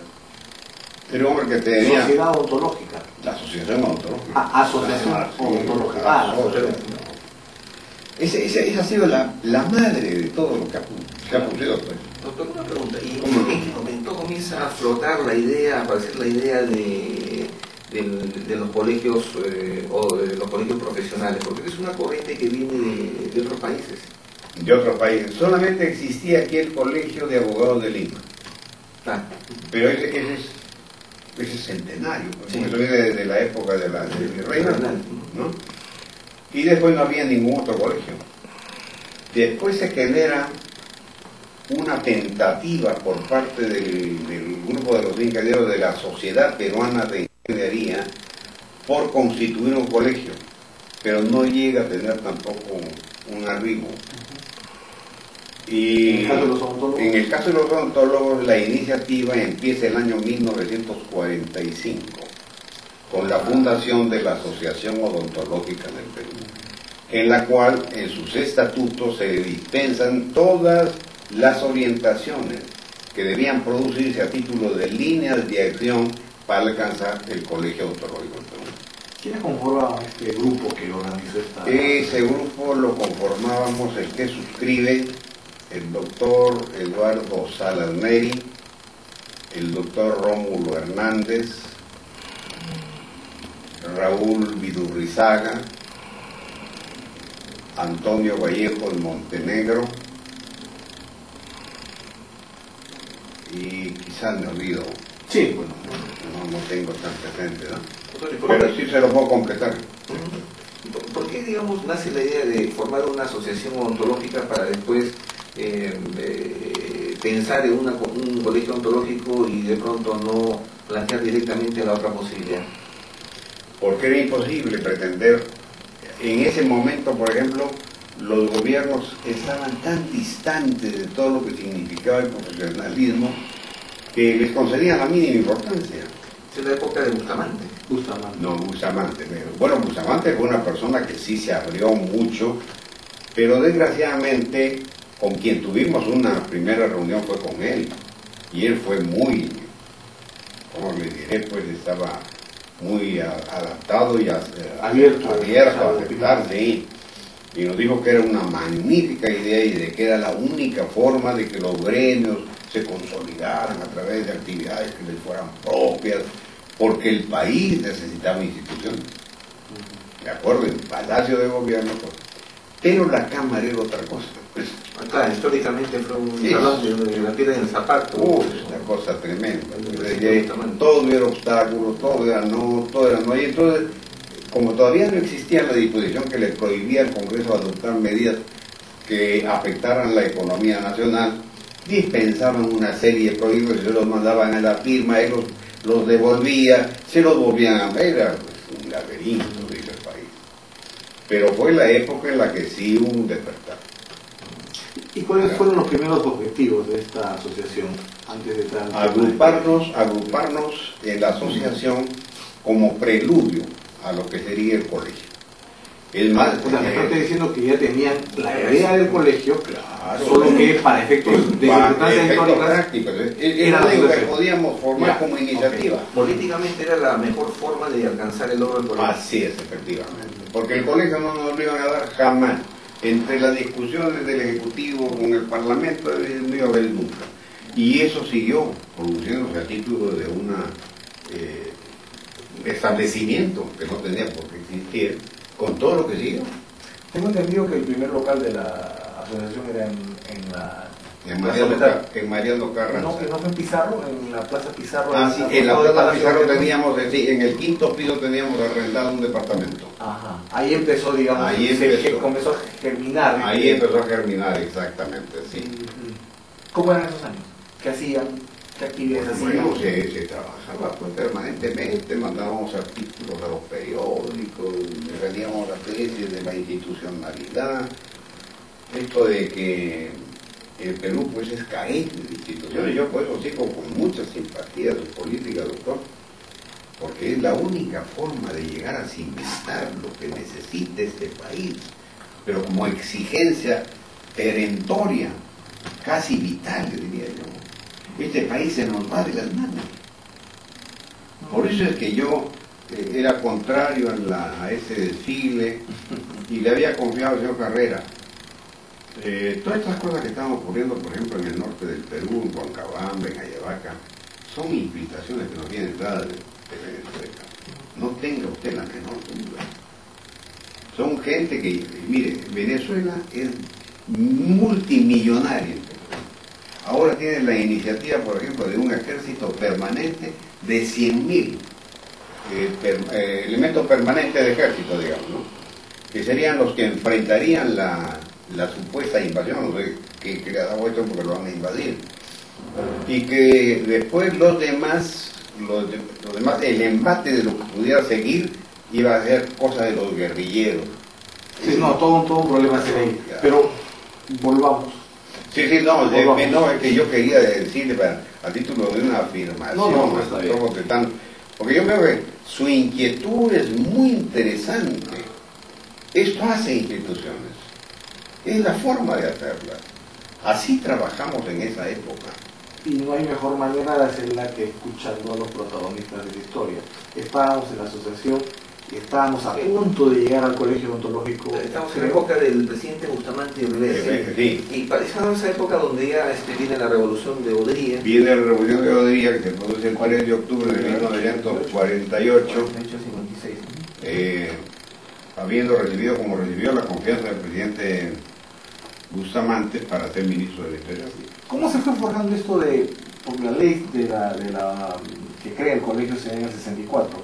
Era un hombre que tenía... Sociedad Odontológica. La Asociación Odontológica. Asociación Odontológica. Esa ha sido la madre de todo lo que ha ocurrido. Pues. Doctor, una pregunta. ¿Y en qué momento comienza a flotar la idea, a aparecer la idea de los colegios o de los colegios profesionales? Porque es una corriente que viene de otros países. De otros países. Solamente existía aquí el Colegio de Abogados de Lima. Pero ese es centenario, porque eso viene desde la época de la reina, ¿no? Y después no había ningún otro colegio. Después se genera una tentativa por parte del grupo de los ingenieros de la Sociedad Peruana de Ingeniería por constituir un colegio, pero no llega a tener tampoco un arribo. Y en el caso de los odontólogos, la iniciativa empieza el año 1945 con la fundación de la Asociación Odontológica del Perú, en la cual en sus estatutos se dispensan todas las orientaciones que debían producirse a título de líneas de acción para alcanzar el Colegio Odontológico del Perú. ¿Quiénes conformaban este grupo que organizó esta...? Ese grupo lo conformábamos el que suscribe el doctor Eduardo Salas Neri, el doctor Rómulo Hernández, Raúl Vidurrizaga, Antonio Vallejo de Montenegro, y quizás me olvido. Sí, bueno. No tengo tan presente, ¿no? Antonio, Pero sí se lo puedo completar. ¿por qué, digamos, nace la idea de formar una asociación ontológica para después pensar en un colegio ontológico y de pronto no plantear directamente la otra posibilidad? Porque era imposible pretender, en ese momento, por ejemplo, los gobiernos estaban tan distantes de todo lo que significaba el profesionalismo que les concedían la mínima importancia. Es la época de Bustamante. No, Bustamante. Bueno, Bustamante fue una persona que sí se abrió mucho, pero desgraciadamente con quien tuvimos una primera reunión fue con él. Y él fue muy, ¿cómo le diré? Pues estaba muy adaptado y abierto a aceptar, sí. Y nos dijo que era una magnífica idea y de que era la única forma de que los gremios se consolidaran a través de actividades que les fueran propias, porque el país necesitaba instituciones. ¿De acuerdo? El Palacio de Gobierno, pero la Cámara era otra cosa. Claro, históricamente fue un Sí. salón de la piedra en el zapato. Una cosa tremenda. Todo era obstáculos, todo era no. Y entonces, como todavía no existía la disposición que le prohibía al Congreso adoptar medidas que afectaran la economía nacional, dispensaban una serie de proyectos y se los mandaban a la firma, él los devolvía, se los volvían a ver, era un laberinto, dice el país. Pero fue la época en la que sí hubo un despertar. ¿Y cuáles fueron los primeros objetivos de esta asociación antes de entrar? Agruparnos en la asociación como preludio a lo que sería el colegio. Es más, O sea, me estás diciendo que ya tenían la idea del colegio, claro, solo que para efectos de circunstancias históricas prácticos, era lo que podíamos formar Ya, como iniciativa. Políticamente era la mejor forma de alcanzar el logro del colegio. Así es, efectivamente. Porque el colegio no nos lo iban a dar jamás. Entre las discusiones del Ejecutivo con el Parlamento no iba a haber nunca. Y eso siguió produciéndose a título de un establecimiento que no tenía por qué existir, con todo lo que siguió. Tengo entendido que el primer local de la asociación era En Mariano Carranza. No, que no fue en Pizarro, en la Plaza Pizarro. Ah, sí, en la Plaza Pizarro teníamos, en el quinto piso teníamos arrendado un departamento. Ajá, ahí empezó, digamos, Ahí empezó. comenzó a germinar. Ahí empezó a germinar, exactamente, sí. ¿Cómo eran esos años? ¿Qué hacían? ¿Qué actividades hacían? Bueno, se trabajaba pues, permanentemente, mandábamos artículos a los periódicos, veníamos a tesis de la institucionalidad, esto de que el Perú pues es carente de instituciones. Yo por eso sigo con mucha simpatía de política, doctor, porque es la única forma de llegar a cimentar lo que necesita este país, pero como exigencia perentoria, casi vital, diría yo. Este país se nos va de las manos. Por eso es que yo era contrario a ese desfile y le había confiado al señor Carrera. Todas estas cosas que están ocurriendo, por ejemplo, en el norte del Perú, en Huancabamba, en Ayabaca, son infiltraciones que nos vienen dadas de Venezuela. No tenga usted la menor duda. Son gente que, mire, Venezuela es multimillonaria. Ahora tiene la iniciativa, por ejemplo, de un ejército permanente de 100.000 elementos permanentes de ejército, digamos, ¿no? Que serían los que enfrentarían la supuesta invasión, no sé qué le ha dado esto porque lo van a invadir. Y que después los demás, el embate de lo que pudiera seguir iba a ser cosa de los guerrilleros. Sí, no, todo un problema sería ahí. Pero volvamos. Sí, no, es que yo quería decirle a título de una afirmación, porque yo creo que su inquietud es muy interesante. Esto hace instituciones, es la forma de hacerlas. Así trabajamos en esa época. Y no hay mejor manera de hacerla que escuchando a los protagonistas de la historia. Estábamos en la asociación y estábamos a punto de llegar al colegio ontológico. Estamos en la época del presidente Bustamante y Rivera. Sí. Y parece esa época donde ya viene la revolución de Odría. Viene la revolución de Odría, que se produce el 4 de octubre de 1948. 1956. habiendo recibido como recibió la confianza del presidente Bustamante para ser ministro del Interior. ¿Cómo se fue forjando esto de, por la ley que crea el colegio en el 64?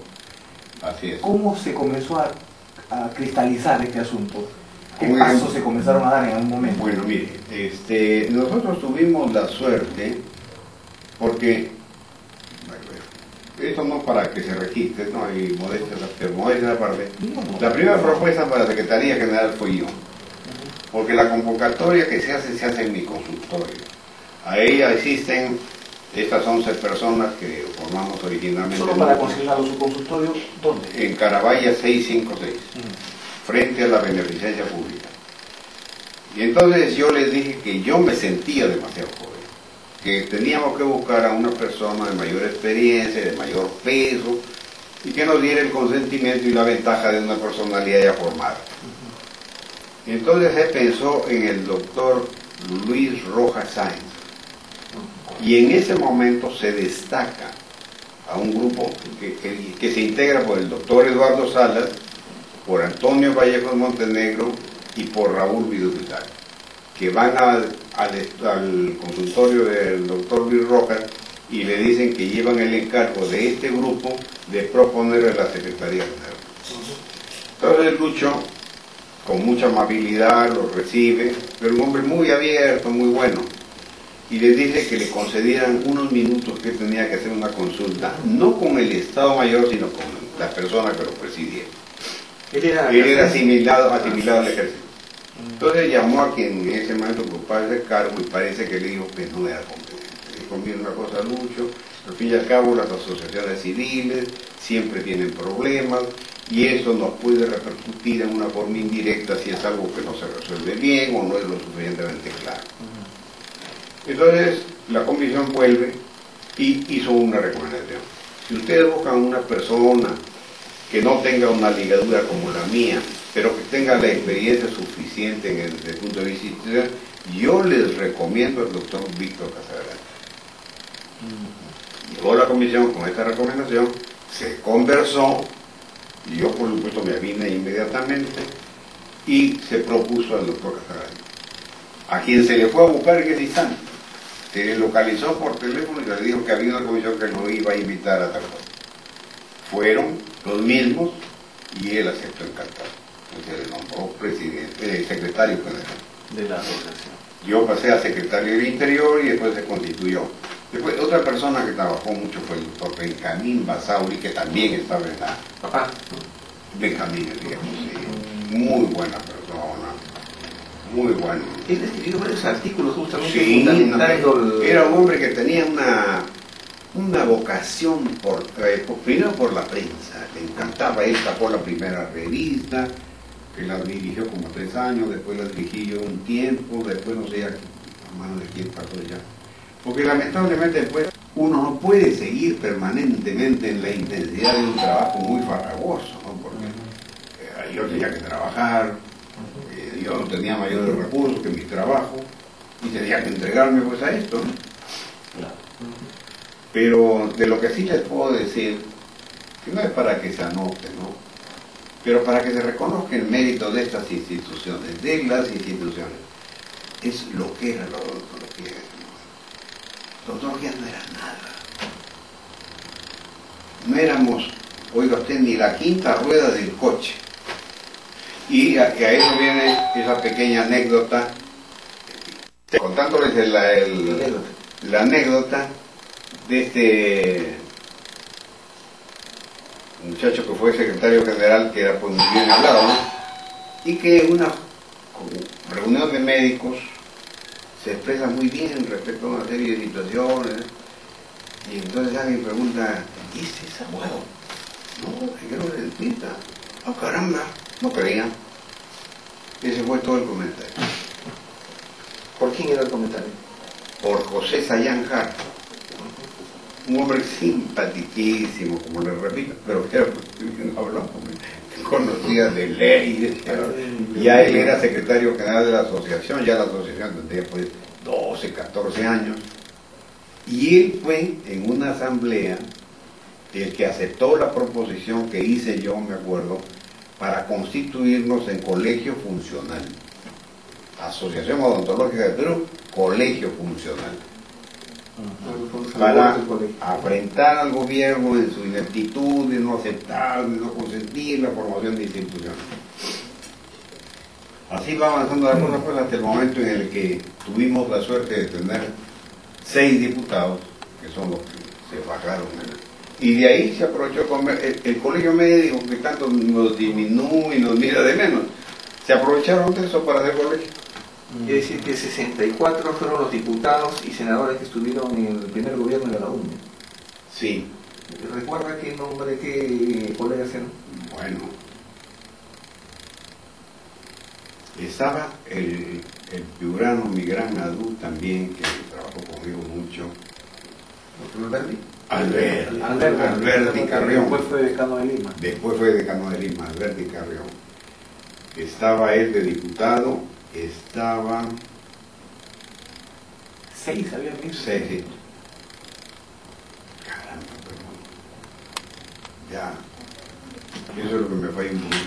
Así es. ¿Cómo se comenzó a cristalizar este asunto? ¿Qué Muy pasos bien. se comenzaron a dar en algún momento? Bueno, mire, nosotros tuvimos la suerte, porque esto no para que se registre, no hay modestia aparte. La primera propuesta para la Secretaría General fui yo, porque la convocatoria que se hace en mi consultorio. A ella asisten estas 11 personas que formamos originalmente. Solo para consignarlo su consultorio, ¿dónde? En Carabaya 656. Frente a la beneficencia pública. Y entonces yo les dije que yo me sentía demasiado joven, que teníamos que buscar a una persona de mayor experiencia, de mayor peso, y que nos diera el consentimiento y la ventaja de una personalidad ya formada. Y entonces se pensó en el doctor Luis Rojas Sáenz, y en ese momento se destaca a un grupo que se integra por el doctor Eduardo Salas, por Antonio Vallejos Montenegro y por Raúl Vidal, que van al consultorio del doctor Luis Rojas y le dicen que llevan el encargo de este grupo de proponer a la Secretaría General. Entonces Lucho, con mucha amabilidad, los recibe, pero un hombre muy abierto, muy bueno, y les dice que le concedieran unos minutos que tenía que hacer una consulta, no con el Estado Mayor, sino con la persona que lo presidía. Él era asimilado al ejército. Entonces llamó a quien en ese momento ocupaba ese cargo y parece que le dijo que no era competente. Le dijo, mira una cosa, Lucho, al fin y al cabo las asociaciones civiles siempre tienen problemas y eso nos puede repercutir en una forma indirecta si es algo que no se resuelve bien o no es lo suficientemente claro. Entonces la comisión vuelve y hizo una recomendación. Si ustedes buscan una persona que no tenga una ligadura como la mía, pero que tenga la experiencia suficiente desde el punto de vista institucional, yo les recomiendo al doctor Víctor Casagrande. Llegó la comisión con esta recomendación, se conversó, y yo por supuesto me avine inmediatamente, y se propuso al doctor Casagrande, a quien se le fue a buscar en ese instante. Se le localizó por teléfono y le dijo que había una comisión que lo iba a invitar a tal cosa. Fueron los mismos y él aceptó encantado. Se le nombró secretario general De la asociación. Yo pasé a secretario del Interior y después se constituyó. Después otra persona que trabajó mucho fue el doctor Benjamín Basauri, que también estaba en la... Papá. Benjamín, el viejo, sí. Muy buena persona. Muy bueno. Él escribió varios artículos justamente Sí, fundamentando era un hombre que tenía una vocación primero por la prensa, le encantaba. Él sacó la primera revista, que la dirigió como 3 años, después la dirigí yo un tiempo, después no sé a mano de quién pasó ya. Porque lamentablemente después uno no puede seguir permanentemente en la intensidad de un trabajo muy farragoso, ¿no? Porque yo tenía que trabajar, yo no tenía mayores recursos que mi trabajo, y tenía que entregarme pues a esto, ¿no? Pero de lo que sí les puedo decir, que no es para que se anote, ¿no? Pero para que se reconozca el mérito de estas instituciones, de las instituciones, es lo que era la odontología. La odontología no era nada. No éramos, oiga usted, ni la quinta rueda del coche. Y a eso viene esa pequeña anécdota, contándoles la anécdota de este muchacho que fue secretario general, que era pues muy bien hablado, ¿no? Y que en una reunión de médicos se expresa muy bien respecto a una serie de situaciones, y entonces alguien pregunta, ¿y este es abogado? No, señor dentista. Oh, caramba, no creía. Ese fue todo el comentario. ¿Por quién era el comentario? Por José Sayán Jara, un hombre simpaticísimo, como les repito, pero que no hablaba, conocía de ley, ya él era secretario general de la asociación, ya la asociación tendría pues 12, 14 años, y él fue en una asamblea el que aceptó la proposición que hice yo, me acuerdo, para constituirnos en colegio funcional. Asociación Odontológica de Perú, colegio funcional. Para afrentar al gobierno en su ineptitud de no aceptar, de no consentir la formación de instituciones. Así va avanzando la cosa, pues, hasta el momento en el que tuvimos la suerte de tener 6 diputados, que son los que se fajaron. Y de ahí se aprovechó con el colegio médico, que tanto nos disminuye y nos mira de menos. Se aprovecharon de eso para hacer colegio. Quiere decir que 64 fueron los diputados y senadores que estuvieron en el primer gobierno de la UNE. Sí. ¿Recuerda qué nombre, qué colegas eran? Bueno. Estaba el piurano, mi gran Adu también, que trabajó conmigo mucho. ¿Alberti? Alberti Carrión. Después fue decano de Lima. Después fue decano de Lima, Alberti Carrión. Estaba él de diputado, estaba... 6 habían visto. 6. Caramba, pero... Ya. Eso es lo que me falla un poquito.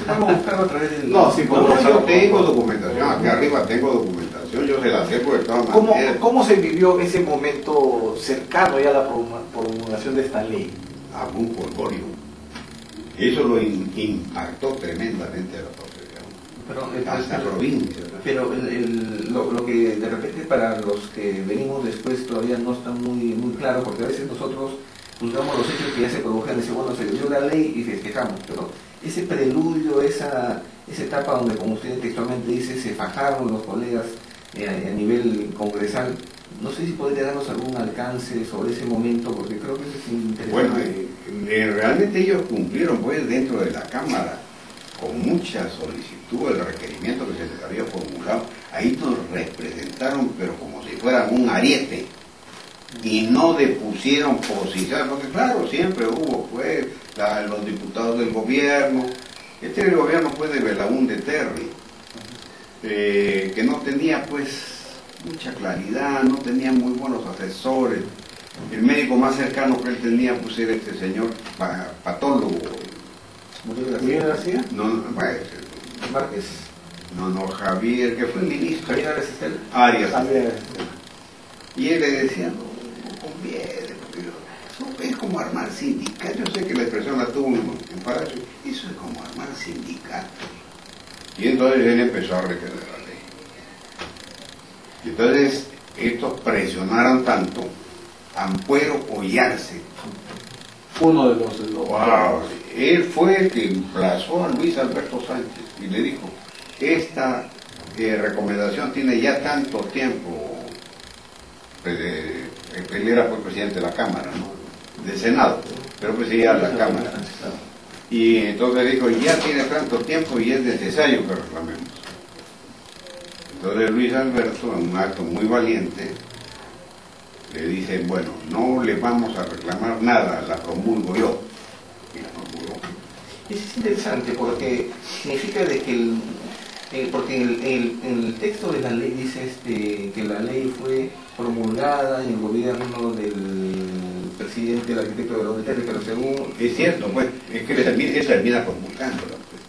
Vamos a buscar otra vez el... No, sí, porque yo tengo documentación, acá arriba tengo documentación, yo se la sé por todas maneras. ¿Cómo se vivió ese momento cercano ya a la promulgación de esta ley? Algún polvorio. Eso lo impactó tremendamente a la profesión, hasta la provincia. Pero lo que de repente para los que venimos después todavía no está muy claro, porque a veces nosotros juzgamos los hechos que ya se produjeron y decimos, bueno, se dio la ley y festejamos, pero ese preludio, esa etapa donde, como usted textualmente dice, se fajaron los colegas a nivel congresal, no sé si podría darnos algún alcance sobre ese momento, porque creo que eso es interesante. Bueno, realmente ellos cumplieron pues dentro de la Cámara con mucha solicitud el requerimiento que se les había formulado. Ahí nos representaron, pero como si fueran un ariete, y no depusieron posiciones, porque claro, siempre hubo pues los diputados del gobierno. Este era el gobierno pues de Belaúnde Terry, que no tenía pues mucha claridad, no tenía muy buenos asesores. El médico más cercano que él tenía pues era este señor patólogo. ¿Miguel García? No, Márquez. No, Javier, que fue ministro. Javier Arias Estel. Arias. Y él le decía, no conviene, porque es como armar sindicato. Yo sé que la expresión la tuvo en Palacio. Eso es como armar sindicato. Y entonces él empezó a retener la ley. Y entonces estos presionaron tanto, Ampuero Ollarse. Uno de los Wow. Él fue el que emplazó a Luis Alberto Sánchez y le dijo, esta recomendación tiene ya tanto tiempo. Él era pues presidente de la Cámara, ¿no? Del Senado, pero presidía la Cámara. Y entonces dijo, ya tiene tanto tiempo y es necesario que reclamemos. Entonces Luis Alberto, en un acto muy valiente, le dice, bueno, no le vamos a reclamar nada, la promulgo yo. Y la promulgó. Eso es interesante porque significa de que porque el texto de la ley dice que la ley fue promulgada en el gobierno del presidente, el arquitecto de la UNT, pero según... Es cierto, pues, es que se termina promulgándola. Pues.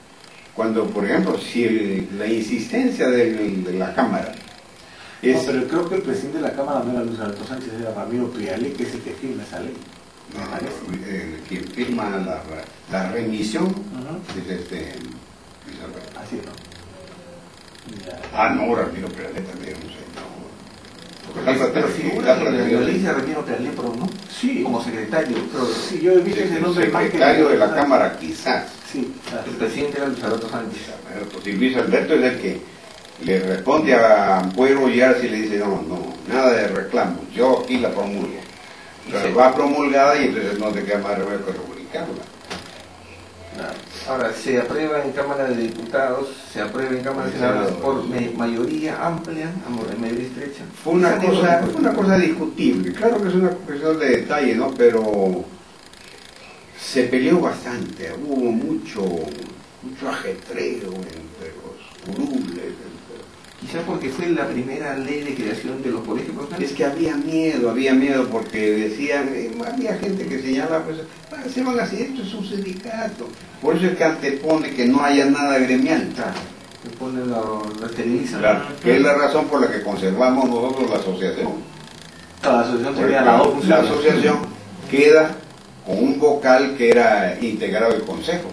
Cuando, por ejemplo, si la insistencia de la Cámara es... No, pero creo que el presidente de la Cámara no era Luis Alberto Sánchez, era Ramiro Priale, que es el que firma esa ley. Quien firma la remisión es Luis Alberto. Así es, ¿no? No, Ramiro Priale también, no sé, no. Pero figura que la ley de Ramiro Priale, pero no. Sí. Como secretario, pero sí, yo he visto ese nombre más que... Secretario de la Cámara, quizás. Sí, claro. El presidente era Luis Alberto Sánchez. Si Luis Alberto es el que le responde a Ampuero y Arce y le dice, no, nada de reclamos, yo aquí la promulgo. Pero va promulgada y entonces no te queda más remedio que republicarla. Ahora, se aprueba en Cámara de Diputados, se aprueba en Cámara de Senadores por mayoría amplia, mayoría estrecha. Fue una cosa discutible, claro que es una cuestión de detalle, ¿no? Pero se peleó bastante, hubo mucho ajetreo entre los curules. Y Quizá porque fue la primera ley de creación de los colegios profesionales. Es que había miedo porque decían, había gente que señalaba, pues, se van a hacer, esto es un sindicato. Por eso es que antepone que no haya nada gremial. Claro, se pone lo esterilizan. Claro, que es la razón por la que conservamos nosotros la asociación. Claro, la asociación tenía las dos La funciones. asociación queda con un vocal que era integrado del consejo.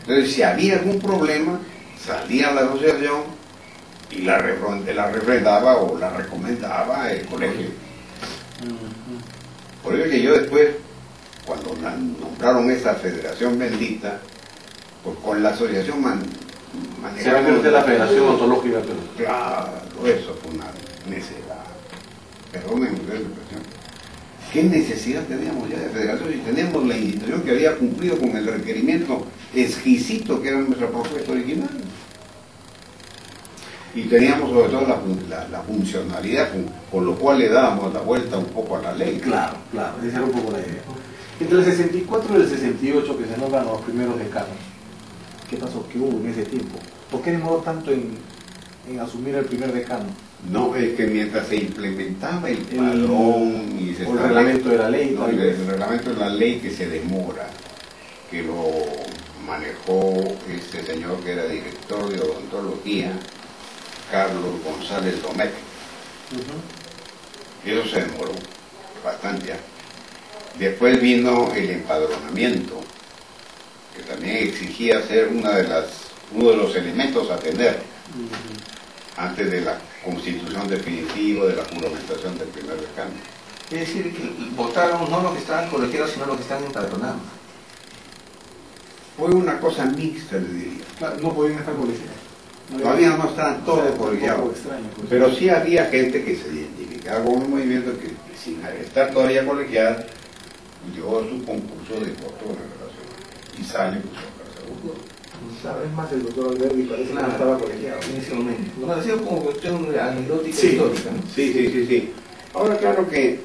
Entonces, si había algún problema, salía la asociación y la refrendaba o la recomendaba el colegio. Por eso que yo después, cuando nombraron esa federación bendita, pues con la asociación Se va a crear la Federación Ontológica. Claro, eso fue una necedad. Perdónenme la expresión. ¿Qué necesidad teníamos ya de federación? Y tenemos la institución que había cumplido con el requerimiento exquisito que era nuestra propuesta original. Y teníamos sobre todo la funcionalidad con lo cual le dábamos la vuelta un poco a la ley. Claro, esa era un poco la idea. Entre el 64 y el 68 que se nombran los primeros decanos, ¿qué pasó? ¿Qué hubo en ese tiempo? ¿Por qué demoró tanto en asumir el primer decano? No, es que mientras se implementaba el padrón y se el reglamento de la ley, no, el reglamento de la ley que se demora, que lo manejó este señor que era director de odontología, Carlos González Domecq. Y eso se demoró bastante ya. Después vino el empadronamiento, que también exigía ser uno de los elementos a tener antes de la constitución definitiva, de la juramentación del primer decano. Es decir, que votaron no los que estaban colegiados, sino los que están empadronados. Fue una cosa mixta, le diría. Claro, no podían estar colegiados. Todavía no estaban todos colegiados. Pues. Pero sí había gente que se identificaba con un movimiento que sin estar todavía colegiada, llevó su concurso de voto en relación y sale Es más, el doctor Alberti parece que no estaba colegiado en ese momento. Bueno, ha sido como cuestión anecdótica sí. histórica, ¿no? Sí. Ahora, claro que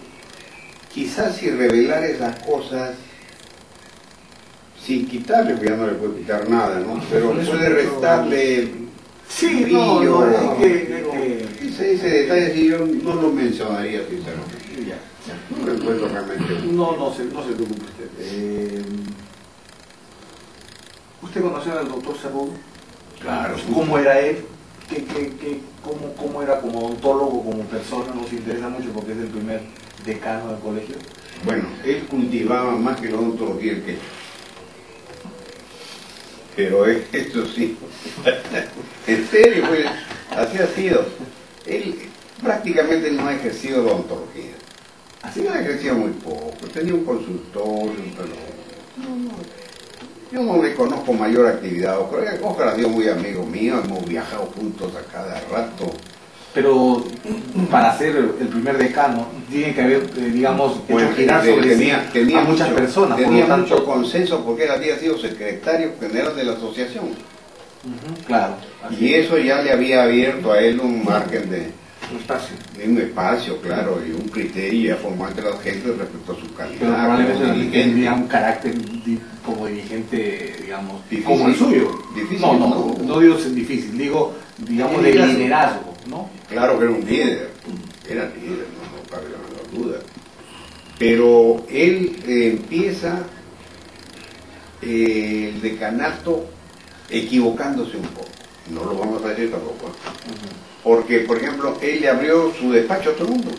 quizás si revelar esas cosas, sin quitarle, porque ya no le puede quitar nada, ¿no? Pero puede restarle brillo. Ese detalle sí yo no lo mencionaría, sinceramente. No recuerdo realmente. No se preocupe usted. ¿Usted conoció al doctor Cerrudo? Claro. ¿Cómo era él? ¿Cómo era como odontólogo, como persona? Nos interesa mucho porque es el primer decano del colegio. Bueno, él cultivaba más que la odontología el quechua. Pero esto sí. En serio, pues, así ha sido. Él prácticamente no ha ejercido la odontología. Así ha ejercido muy poco. Tenía un consultorio, pero yo no le conozco mayor actividad. Ojalá Dios muy amigo mío, hemos viajado juntos a cada rato. Pero para ser el primer decano, tiene que haber, digamos, Bueno, girar sobre tenía a muchas personas. Tenía por lo tanto, mucho consenso porque él había sido secretario general de la asociación. Claro. Y eso ya le había abierto a él un margen de un espacio. un espacio, claro, y un criterio ya formante de la gente respecto a su calidad. Pero probablemente como tendría dirigente. un carácter como dirigente, digamos, Difícil. como el suyo. Difícil, no digo ser difícil, digo, digamos, de liderazgo, ¿no? Claro que era un líder, no cabe la menor duda. Pero él empieza el decanato equivocándose un poco. No lo vamos a decir tampoco. Porque, por ejemplo, él le abrió su despacho a todo el mundo.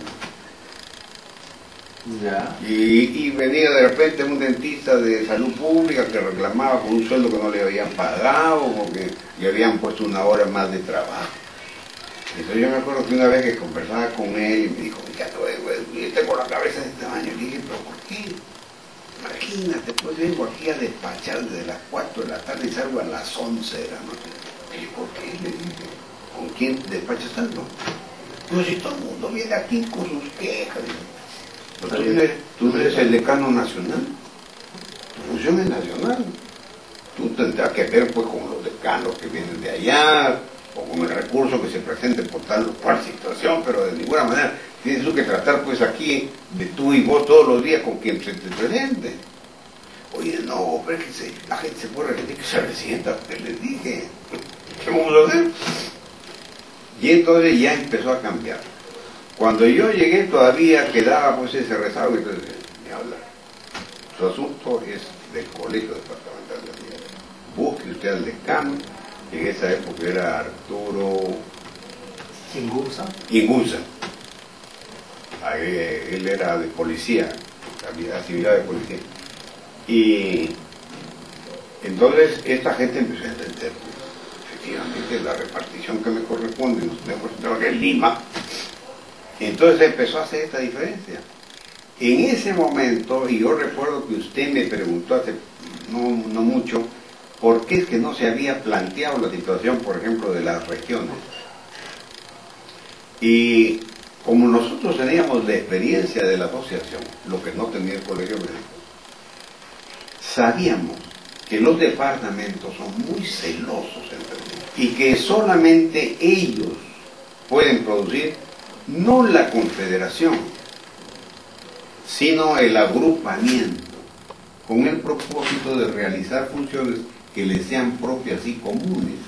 Ya. Y venía de repente un dentista de salud pública que reclamaba por un sueldo que no le habían pagado, porque le habían puesto una hora más de trabajo. Entonces yo me acuerdo que una vez que conversaba con él y me dijo, yo tengo la cabeza de este tamaño. Y dije, pero ¿por qué? Imagínate, pues vengo aquí a despachar desde las 4 de la tarde y salgo a las 11 de la noche. Y yo, ¿por qué? Le dije, ¿con quién despachas tanto? Pues si todo el mundo viene aquí con sus quejas. Tú no eres el decano nacional. Tu función es nacional. Tú tendrás que ver pues con los decanos que vienen de allá, o con el recurso que se presente por tal o cual situación, pero de ninguna manera tienes tú que tratar pues aquí de tú y vos todos los días con quien se te presente. Oye, no, pero es que la gente se puede resentir, que se resienta, porque les dije, ¿qué vamos a hacer? Y entonces ya empezó a cambiar. Cuando yo llegué todavía quedaba pues ese rezago, entonces ni hablar. Su asunto es del Colegio Departamental de Tierra. Busque usted al decano, en esa época era Arturo Ingunza. Él era de policía, actividad de policía. Y entonces esta gente empezó a entender, efectivamente, la repartición que me corresponde, nosotros en Lima. Entonces empezó a hacer esta diferencia. En ese momento, y yo recuerdo que usted me preguntó hace no mucho, ¿por qué es que no se había planteado la situación, por ejemplo, de las regiones? Y como nosotros teníamos la experiencia de la asociación, lo que no tenía el Colegio Médico, sabíamos que los departamentos son muy celosos entre sí, y que solamente ellos pueden producir no la confederación, sino el agrupamiento, con el propósito de realizar funciones que les sean propias y comunes.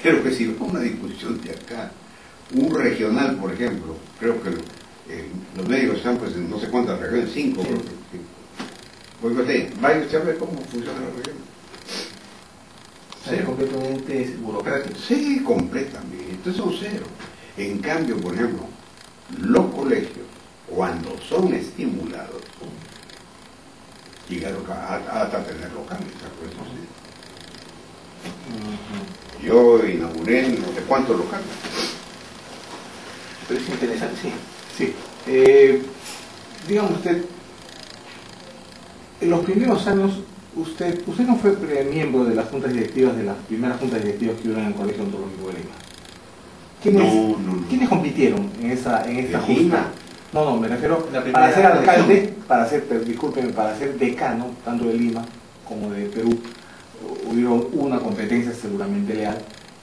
Pero que si va una discusión de acá, un regional, por ejemplo, creo que los médicos están pues en no sé cuántas regiones, 5, creo que. Porque usted, vaya usted a ver cómo funciona la región. Es completamente burocrático. Sí, completamente. Entonces son cero. En cambio, por ejemplo, los colegios, cuando son estimulados, llegaron hasta tener locales, ¿acuerdas? Yo inauguré no sé cuántos locales. Pero es interesante, sí. Dígame usted, en los primeros años, usted no fue miembro de las juntas directivas, de las primeras juntas directivas que hubo en el Colegio Odontológico de Lima. ¿Quiénes compitieron en esta junta? No, me refiero para ser alcalde, para ser decano, tanto de Lima como de Perú, hubieron una competencia seguramente leal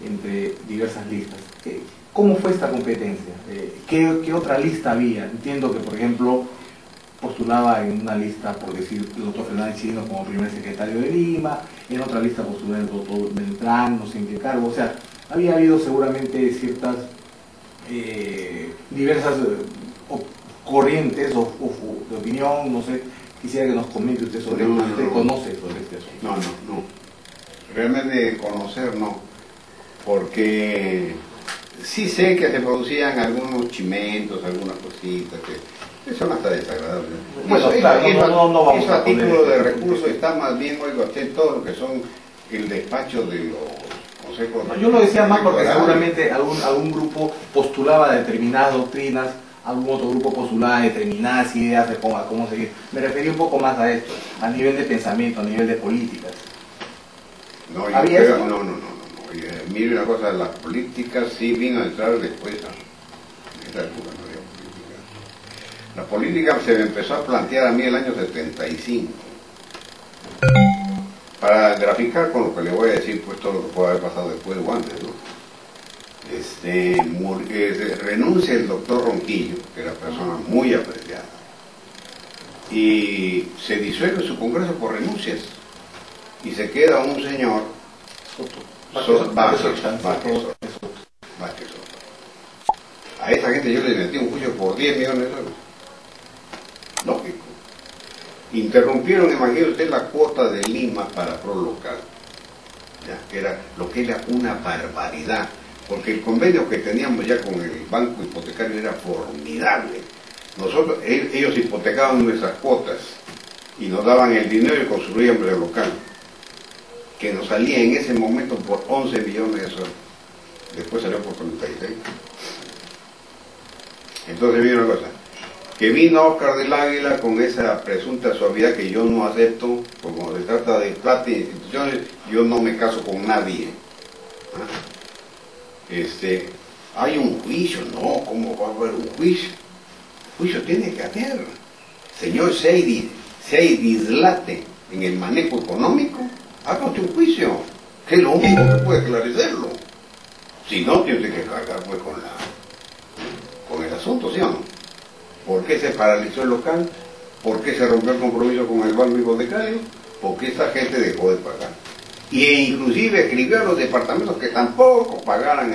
entre diversas listas. ¿Cómo fue esta competencia? ¿Qué otra lista había? Entiendo que, por ejemplo, postulaba en una lista, por decir, el doctor Fernández Chirino como primer secretario de Lima, en otra lista postulaba el doctor Beltrán, no sé en qué cargo, o sea, había habido seguramente ciertas diversas corrientes o de opinión, no sé, quisiera que nos comente usted sobre esto, usted conoce sobre este asunto. No, realmente conocer no, porque sí sé que se producían algunos chimentos, algunas cositas que son hasta desagradables. Bueno, claro, no vamos a a poner título de recurso está más bien, oiga usted, todo lo que son el despacho de los consejos. No, yo lo decía más porque seguramente algún grupo postulaba determinadas doctrinas, algún otro grupo postulaba determinadas ideas de cómo seguir. Me refería un poco más a esto, a nivel de pensamiento, a nivel de políticas. No, yo creo, no. Mire una cosa, las políticas sí vino a entrar después. En esa época no había política. La política se me empezó a plantear a mí el año 75. Para graficar con lo que le voy a decir, pues todo lo que puede haber pasado después o antes, ¿no? Renuncia el doctor Ronquillo, que era persona muy apreciada, y se disuelve su congreso por renuncias, y se queda un señor Vázquez Soto. A esa gente yo le metí un juicio por 10 millones de euros. Lógico. Interrumpieron, imagínese usted, la cuota de Lima para ProLocal, que era lo que era una barbaridad, porque el convenio que teníamos ya con el banco hipotecario era formidable. Nosotros, ellos hipotecaban nuestras cuotas y nos daban el dinero y construíamos el local, que nos salía en ese momento por 11 millones de soles. Después salió por 36. Entonces vino una cosa, que vino Oscar del Águila con esa presunta suavidad que yo no acepto, porque cuando se trata de plata y instituciones, yo no me caso con nadie. Hay un juicio, no, ¿cómo va a haber un juicio? Juicio tiene que haber. Señor, si hay dislate en el manejo económico, haga usted un juicio, que es lo único que puede esclarecerlo. Si no, tiene que cargar pues con el asunto, ¿sí o no? ¿Por qué se paralizó el local? ¿Por qué se rompió el compromiso con el banco hipotecario? Porque esa gente dejó de pagar. E inclusive escribió a los departamentos que tampoco pagaran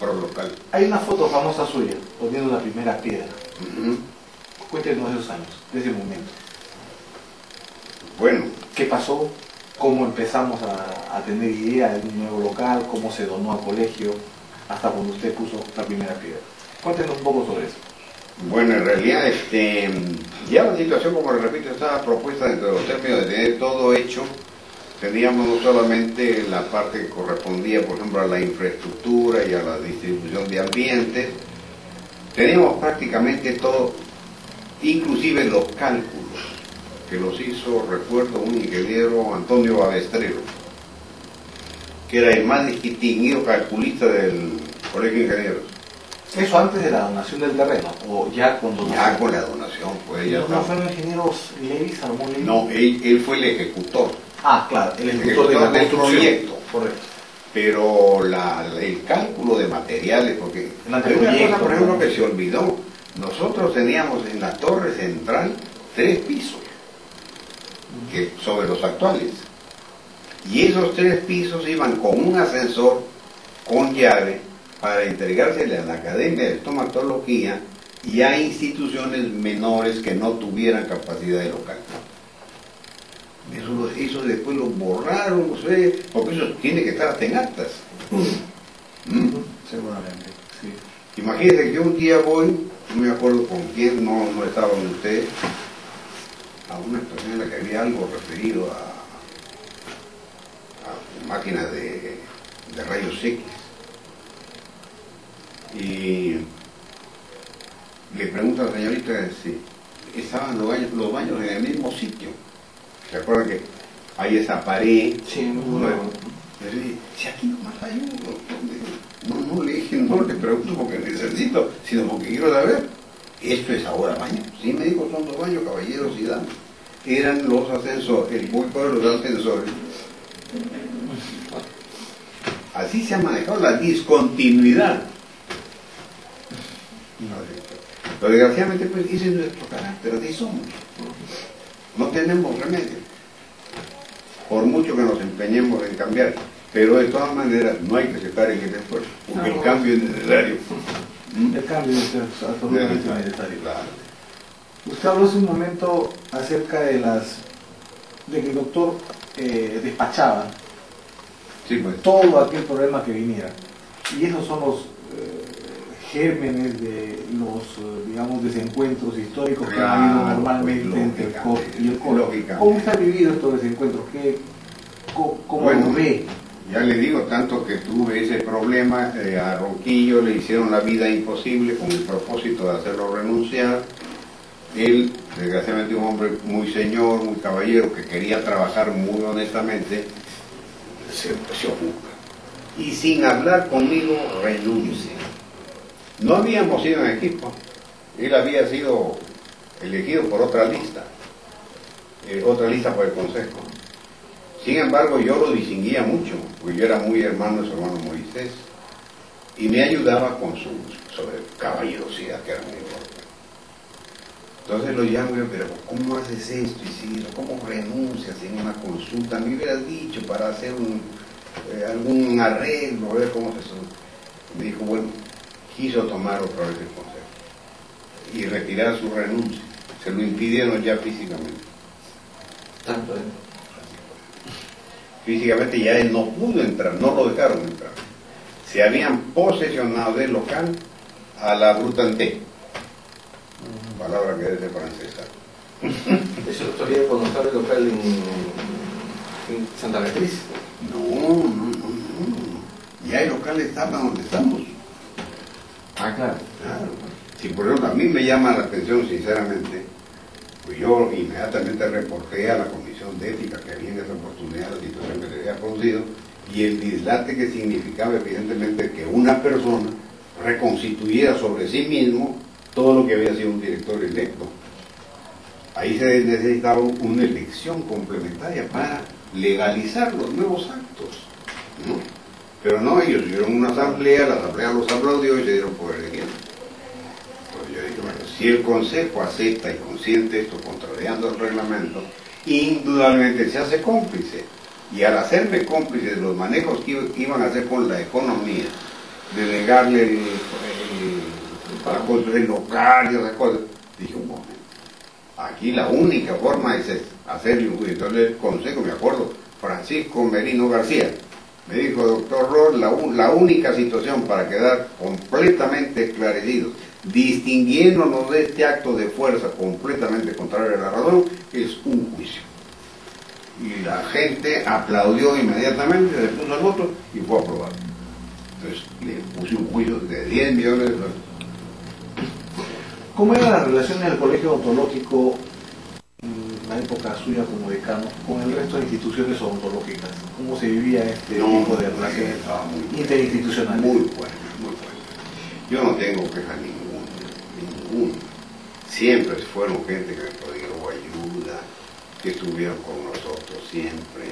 pro local. Hay una foto famosa suya, poniendo la primera piedra. Cuéntenos de esos años, de ese momento. Bueno. ¿Qué pasó? ¿Cómo empezamos a tener idea de un nuevo local? ¿Cómo se donó al colegio? Hasta cuando usted puso la primera piedra. Cuéntenos un poco sobre eso. Bueno, en realidad, ya la situación, como le repito, estaba propuesta dentro de los términos de tener todo hecho. Teníamos no solamente la parte que correspondía, por ejemplo, a la infraestructura y a la distribución de ambientes, teníamos prácticamente todo, inclusive los cálculos, que los hizo, recuerdo, un ingeniero, Antonio Babestrero, que era el más distinguido calculista del Colegio de Ingenieros. ¿Eso antes de la donación del terreno? ¿O ya cuando...? Ya con la donación, pues ya ¿No fueron ingenieros Levi, Salomón Levi? No, él fue el ejecutor. Ah, claro, el ejecutor de la del proyecto. Correcto. Pero el cálculo de materiales, porque hay una cosa, por ejemplo, que se olvidó. Nosotros teníamos en la torre central 3 pisos sobre los actuales. Y esos 3 pisos iban con un ascensor con llave para entregársele a la Academia de Estomatología y a instituciones menores que no tuvieran capacidad de local. Eso después lo borraron, no sé, porque eso tiene que estar hasta en actas. Seguramente, sí. Imagínense que yo un día voy, no me acuerdo con quién, no estaban ustedes, a una estación en la que había algo referido a máquinas de rayos X. Y le pregunto a la señorita si estaban los baños en el mismo sitio. ¿Se acuerdan que hay esa pared? Sí, muy nuevo. Si aquí nomás hay uno. No le pregunto porque necesito, sino porque quiero saber. ¿Esto es ahora baño? Sí, me dijo, son 2 baños, caballeros y damas. Eran los ascensores, el hueco de los ascensores. Así se ha manejado la discontinuidad. Pero desgraciadamente, pues, ese es nuestro carácter, así somos. No tenemos remedio, por mucho que nos empeñemos en cambiar, pero de todas maneras no hay que cesar en el esfuerzo, porque el cambio es necesario. El cambio es absolutamente necesario. Claro. Usted habló hace un momento acerca de que el doctor despachaba Sí, pues. todo aquel problema que viniera, y esos son los gérmenes de los, digamos, desencuentros históricos que ha habido normalmente pues, entre el COP y el COP. Lógicamente. ¿Cómo usted ha vivido estos desencuentros? ¿Cómo lo ve? Ya le digo, tanto que tuve ese problema, a Ronquillo le hicieron la vida imposible con el propósito de hacerlo renunciar. Él, desgraciadamente, un hombre muy señor, muy caballero, que quería trabajar muy honestamente, se ocupa. Y sin hablar conmigo, renuncia. No habíamos sido en equipo. Él había sido elegido por otra lista por el Consejo. Sin embargo, yo lo distinguía mucho, porque yo era muy hermano de su hermano Moisés, y me ayudaba con su caballerosidad, que era muy importante. Entonces lo llamo y yo, pero ¿cómo haces esto, Isidro? ¿Cómo renuncias en una consulta? Me hubieras dicho para hacer algún arreglo, a ver cómo se soluciona. Me dijo, bueno, quiso tomar otra vez el consejo y retirar su renuncia. Se lo impidieron ya físicamente. Tanto, Físicamente ya él no pudo entrar, no lo dejaron entrar. Se habían posesionado del local a la brutalité. Palabra que es de francesa. ¿Eso todavía cuando estaba el local en Santa Beatriz? No. Ya el local estaba donde estamos. Ah, claro. Si por ejemplo a mí me llama la atención, sinceramente, pues yo inmediatamente reporté a la Comisión de Ética que había en esa oportunidad la situación que se había producido y el dislate que significaba evidentemente que una persona reconstituyera sobre sí mismo todo lo que había sido un director electo. Ahí se necesitaba una elección complementaria para legalizar los nuevos actos, ¿no? Pero no, ellos hicieron una asamblea, la asamblea los aplaudió y se dieron por elegidos. Entonces yo dije, bueno, si el Consejo acepta y consiente esto contrariando el reglamento, indudablemente se hace cómplice. Y al hacerme cómplice de los manejos que iban a hacer con la economía, de negarle para construir local y otras cosas. Dije, un momento, aquí la única forma es hacerle un juicio. Entonces el consejo, me acuerdo, Francisco Merino García, me dijo, doctor Ross, la única situación para quedar completamente esclarecidos, distinguiéndonos de este acto de fuerza completamente contrario a la razón, es un juicio. Y la gente aplaudió inmediatamente, le puso el voto y fue aprobado. Entonces le puse un juicio de 10 millones de dólares. ¿Cómo era la relación del colegio odontológico en la época suya como decano con el resto de instituciones odontológicas? ¿Cómo se vivía este tipo de relaciones interinstitucionales? Muy buena, muy buena. Yo no tengo queja ninguna. Siempre fueron gente que me dio ayuda, que estuvieron con nosotros siempre.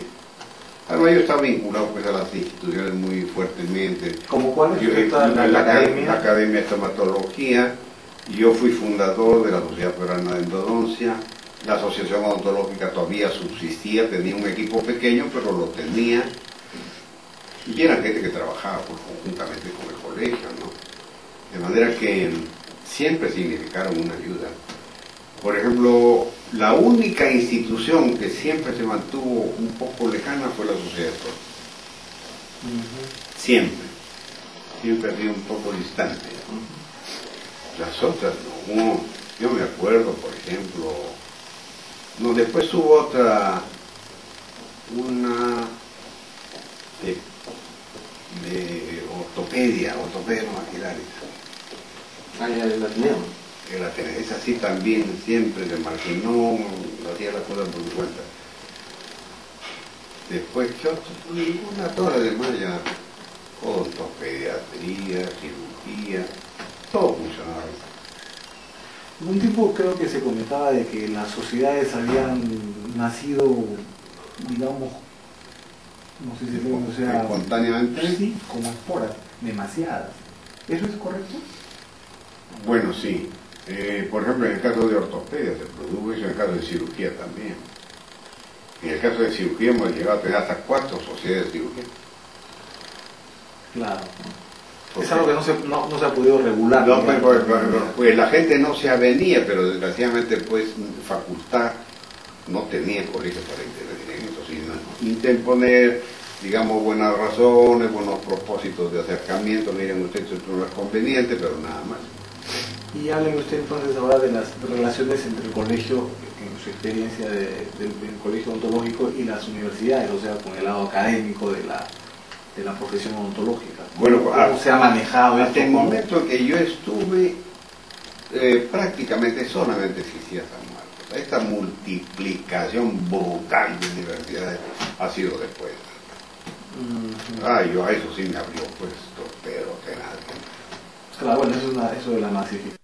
Además yo estaba vinculado pues a las instituciones muy fuertemente. ¿Cómo cuál es? La Academia de Estomatología. Yo fui fundador de la Sociedad Peruana de Endodoncia. La Asociación Odontológica todavía subsistía, tenía un equipo pequeño, pero lo tenía. Y era gente que trabajaba pues, conjuntamente con el colegio, ¿no? De manera que siempre significaron una ayuda. Por ejemplo, la única institución que siempre se mantuvo un poco lejana fue la Sociedad de Siempre. Siempre ha sido un poco distante. Las otras, no. Yo me acuerdo, por ejemplo, no, después hubo otra, una de ortopedia maquilares. Ah, ya, el Ateneo. Esa sí también siempre se marginó, hacía la cosa por su cuenta. Después, ¿qué otro? Ninguna, toda la demás ya, odontopediatría, cirugía, todo funcionaba. Un tiempo creo que se comentaba de que las sociedades habían nacido, digamos, no sé si o sea, espontáneamente. Sí, como esporas, demasiadas. ¿Eso es correcto? Bueno, sí. Por ejemplo, en el caso de ortopedia se produjo eso, en el caso de cirugía también. En el caso de cirugía hemos llegado a tener hasta 4 sociedades de cirugía. Claro. Es algo que no se ha podido regular. No, pues la gente no se avenía, pero desgraciadamente pues facultad no tenía colegio para intervenir en eso, sino interponer, digamos, buenas razones, buenos propósitos de acercamiento, miren ustedes, esto no es conveniente, pero nada más. Y hable usted entonces ahora de las relaciones entre el colegio, en su experiencia del colegio odontológico y las universidades, o sea, con el lado académico de la profesión odontológica. Bueno, ¿Cómo se ha manejado esto? Hasta el momento que yo estuve, prácticamente solamente existía San Marcos. Esta multiplicación brutal de universidades ha sido después. Yo a eso sí me abrió puesto, pero que nadie. Claro, bueno, eso de la masificación.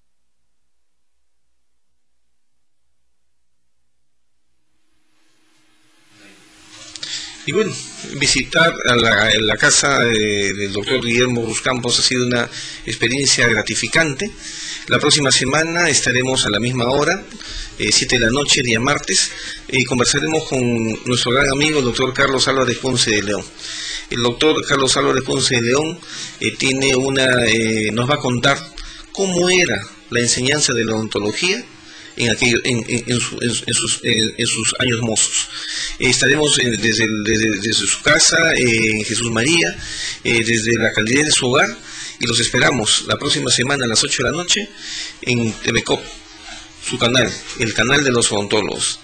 Y bueno, visitar a la casa del doctor Guillermo Ruscampos ha sido una experiencia gratificante. La próxima semana estaremos a la misma hora, 7 de la noche, día martes, y conversaremos con nuestro gran amigo, el doctor Carlos Álvarez Ponce de León. El doctor Carlos Álvarez Ponce de León nos va a contar cómo era la enseñanza de la odontología en sus años mozos. Estaremos desde su casa, en Jesús María, desde la calidez de su hogar, y los esperamos la próxima semana a las 8 de la noche en TVCOP, su canal, el canal de los odontólogos.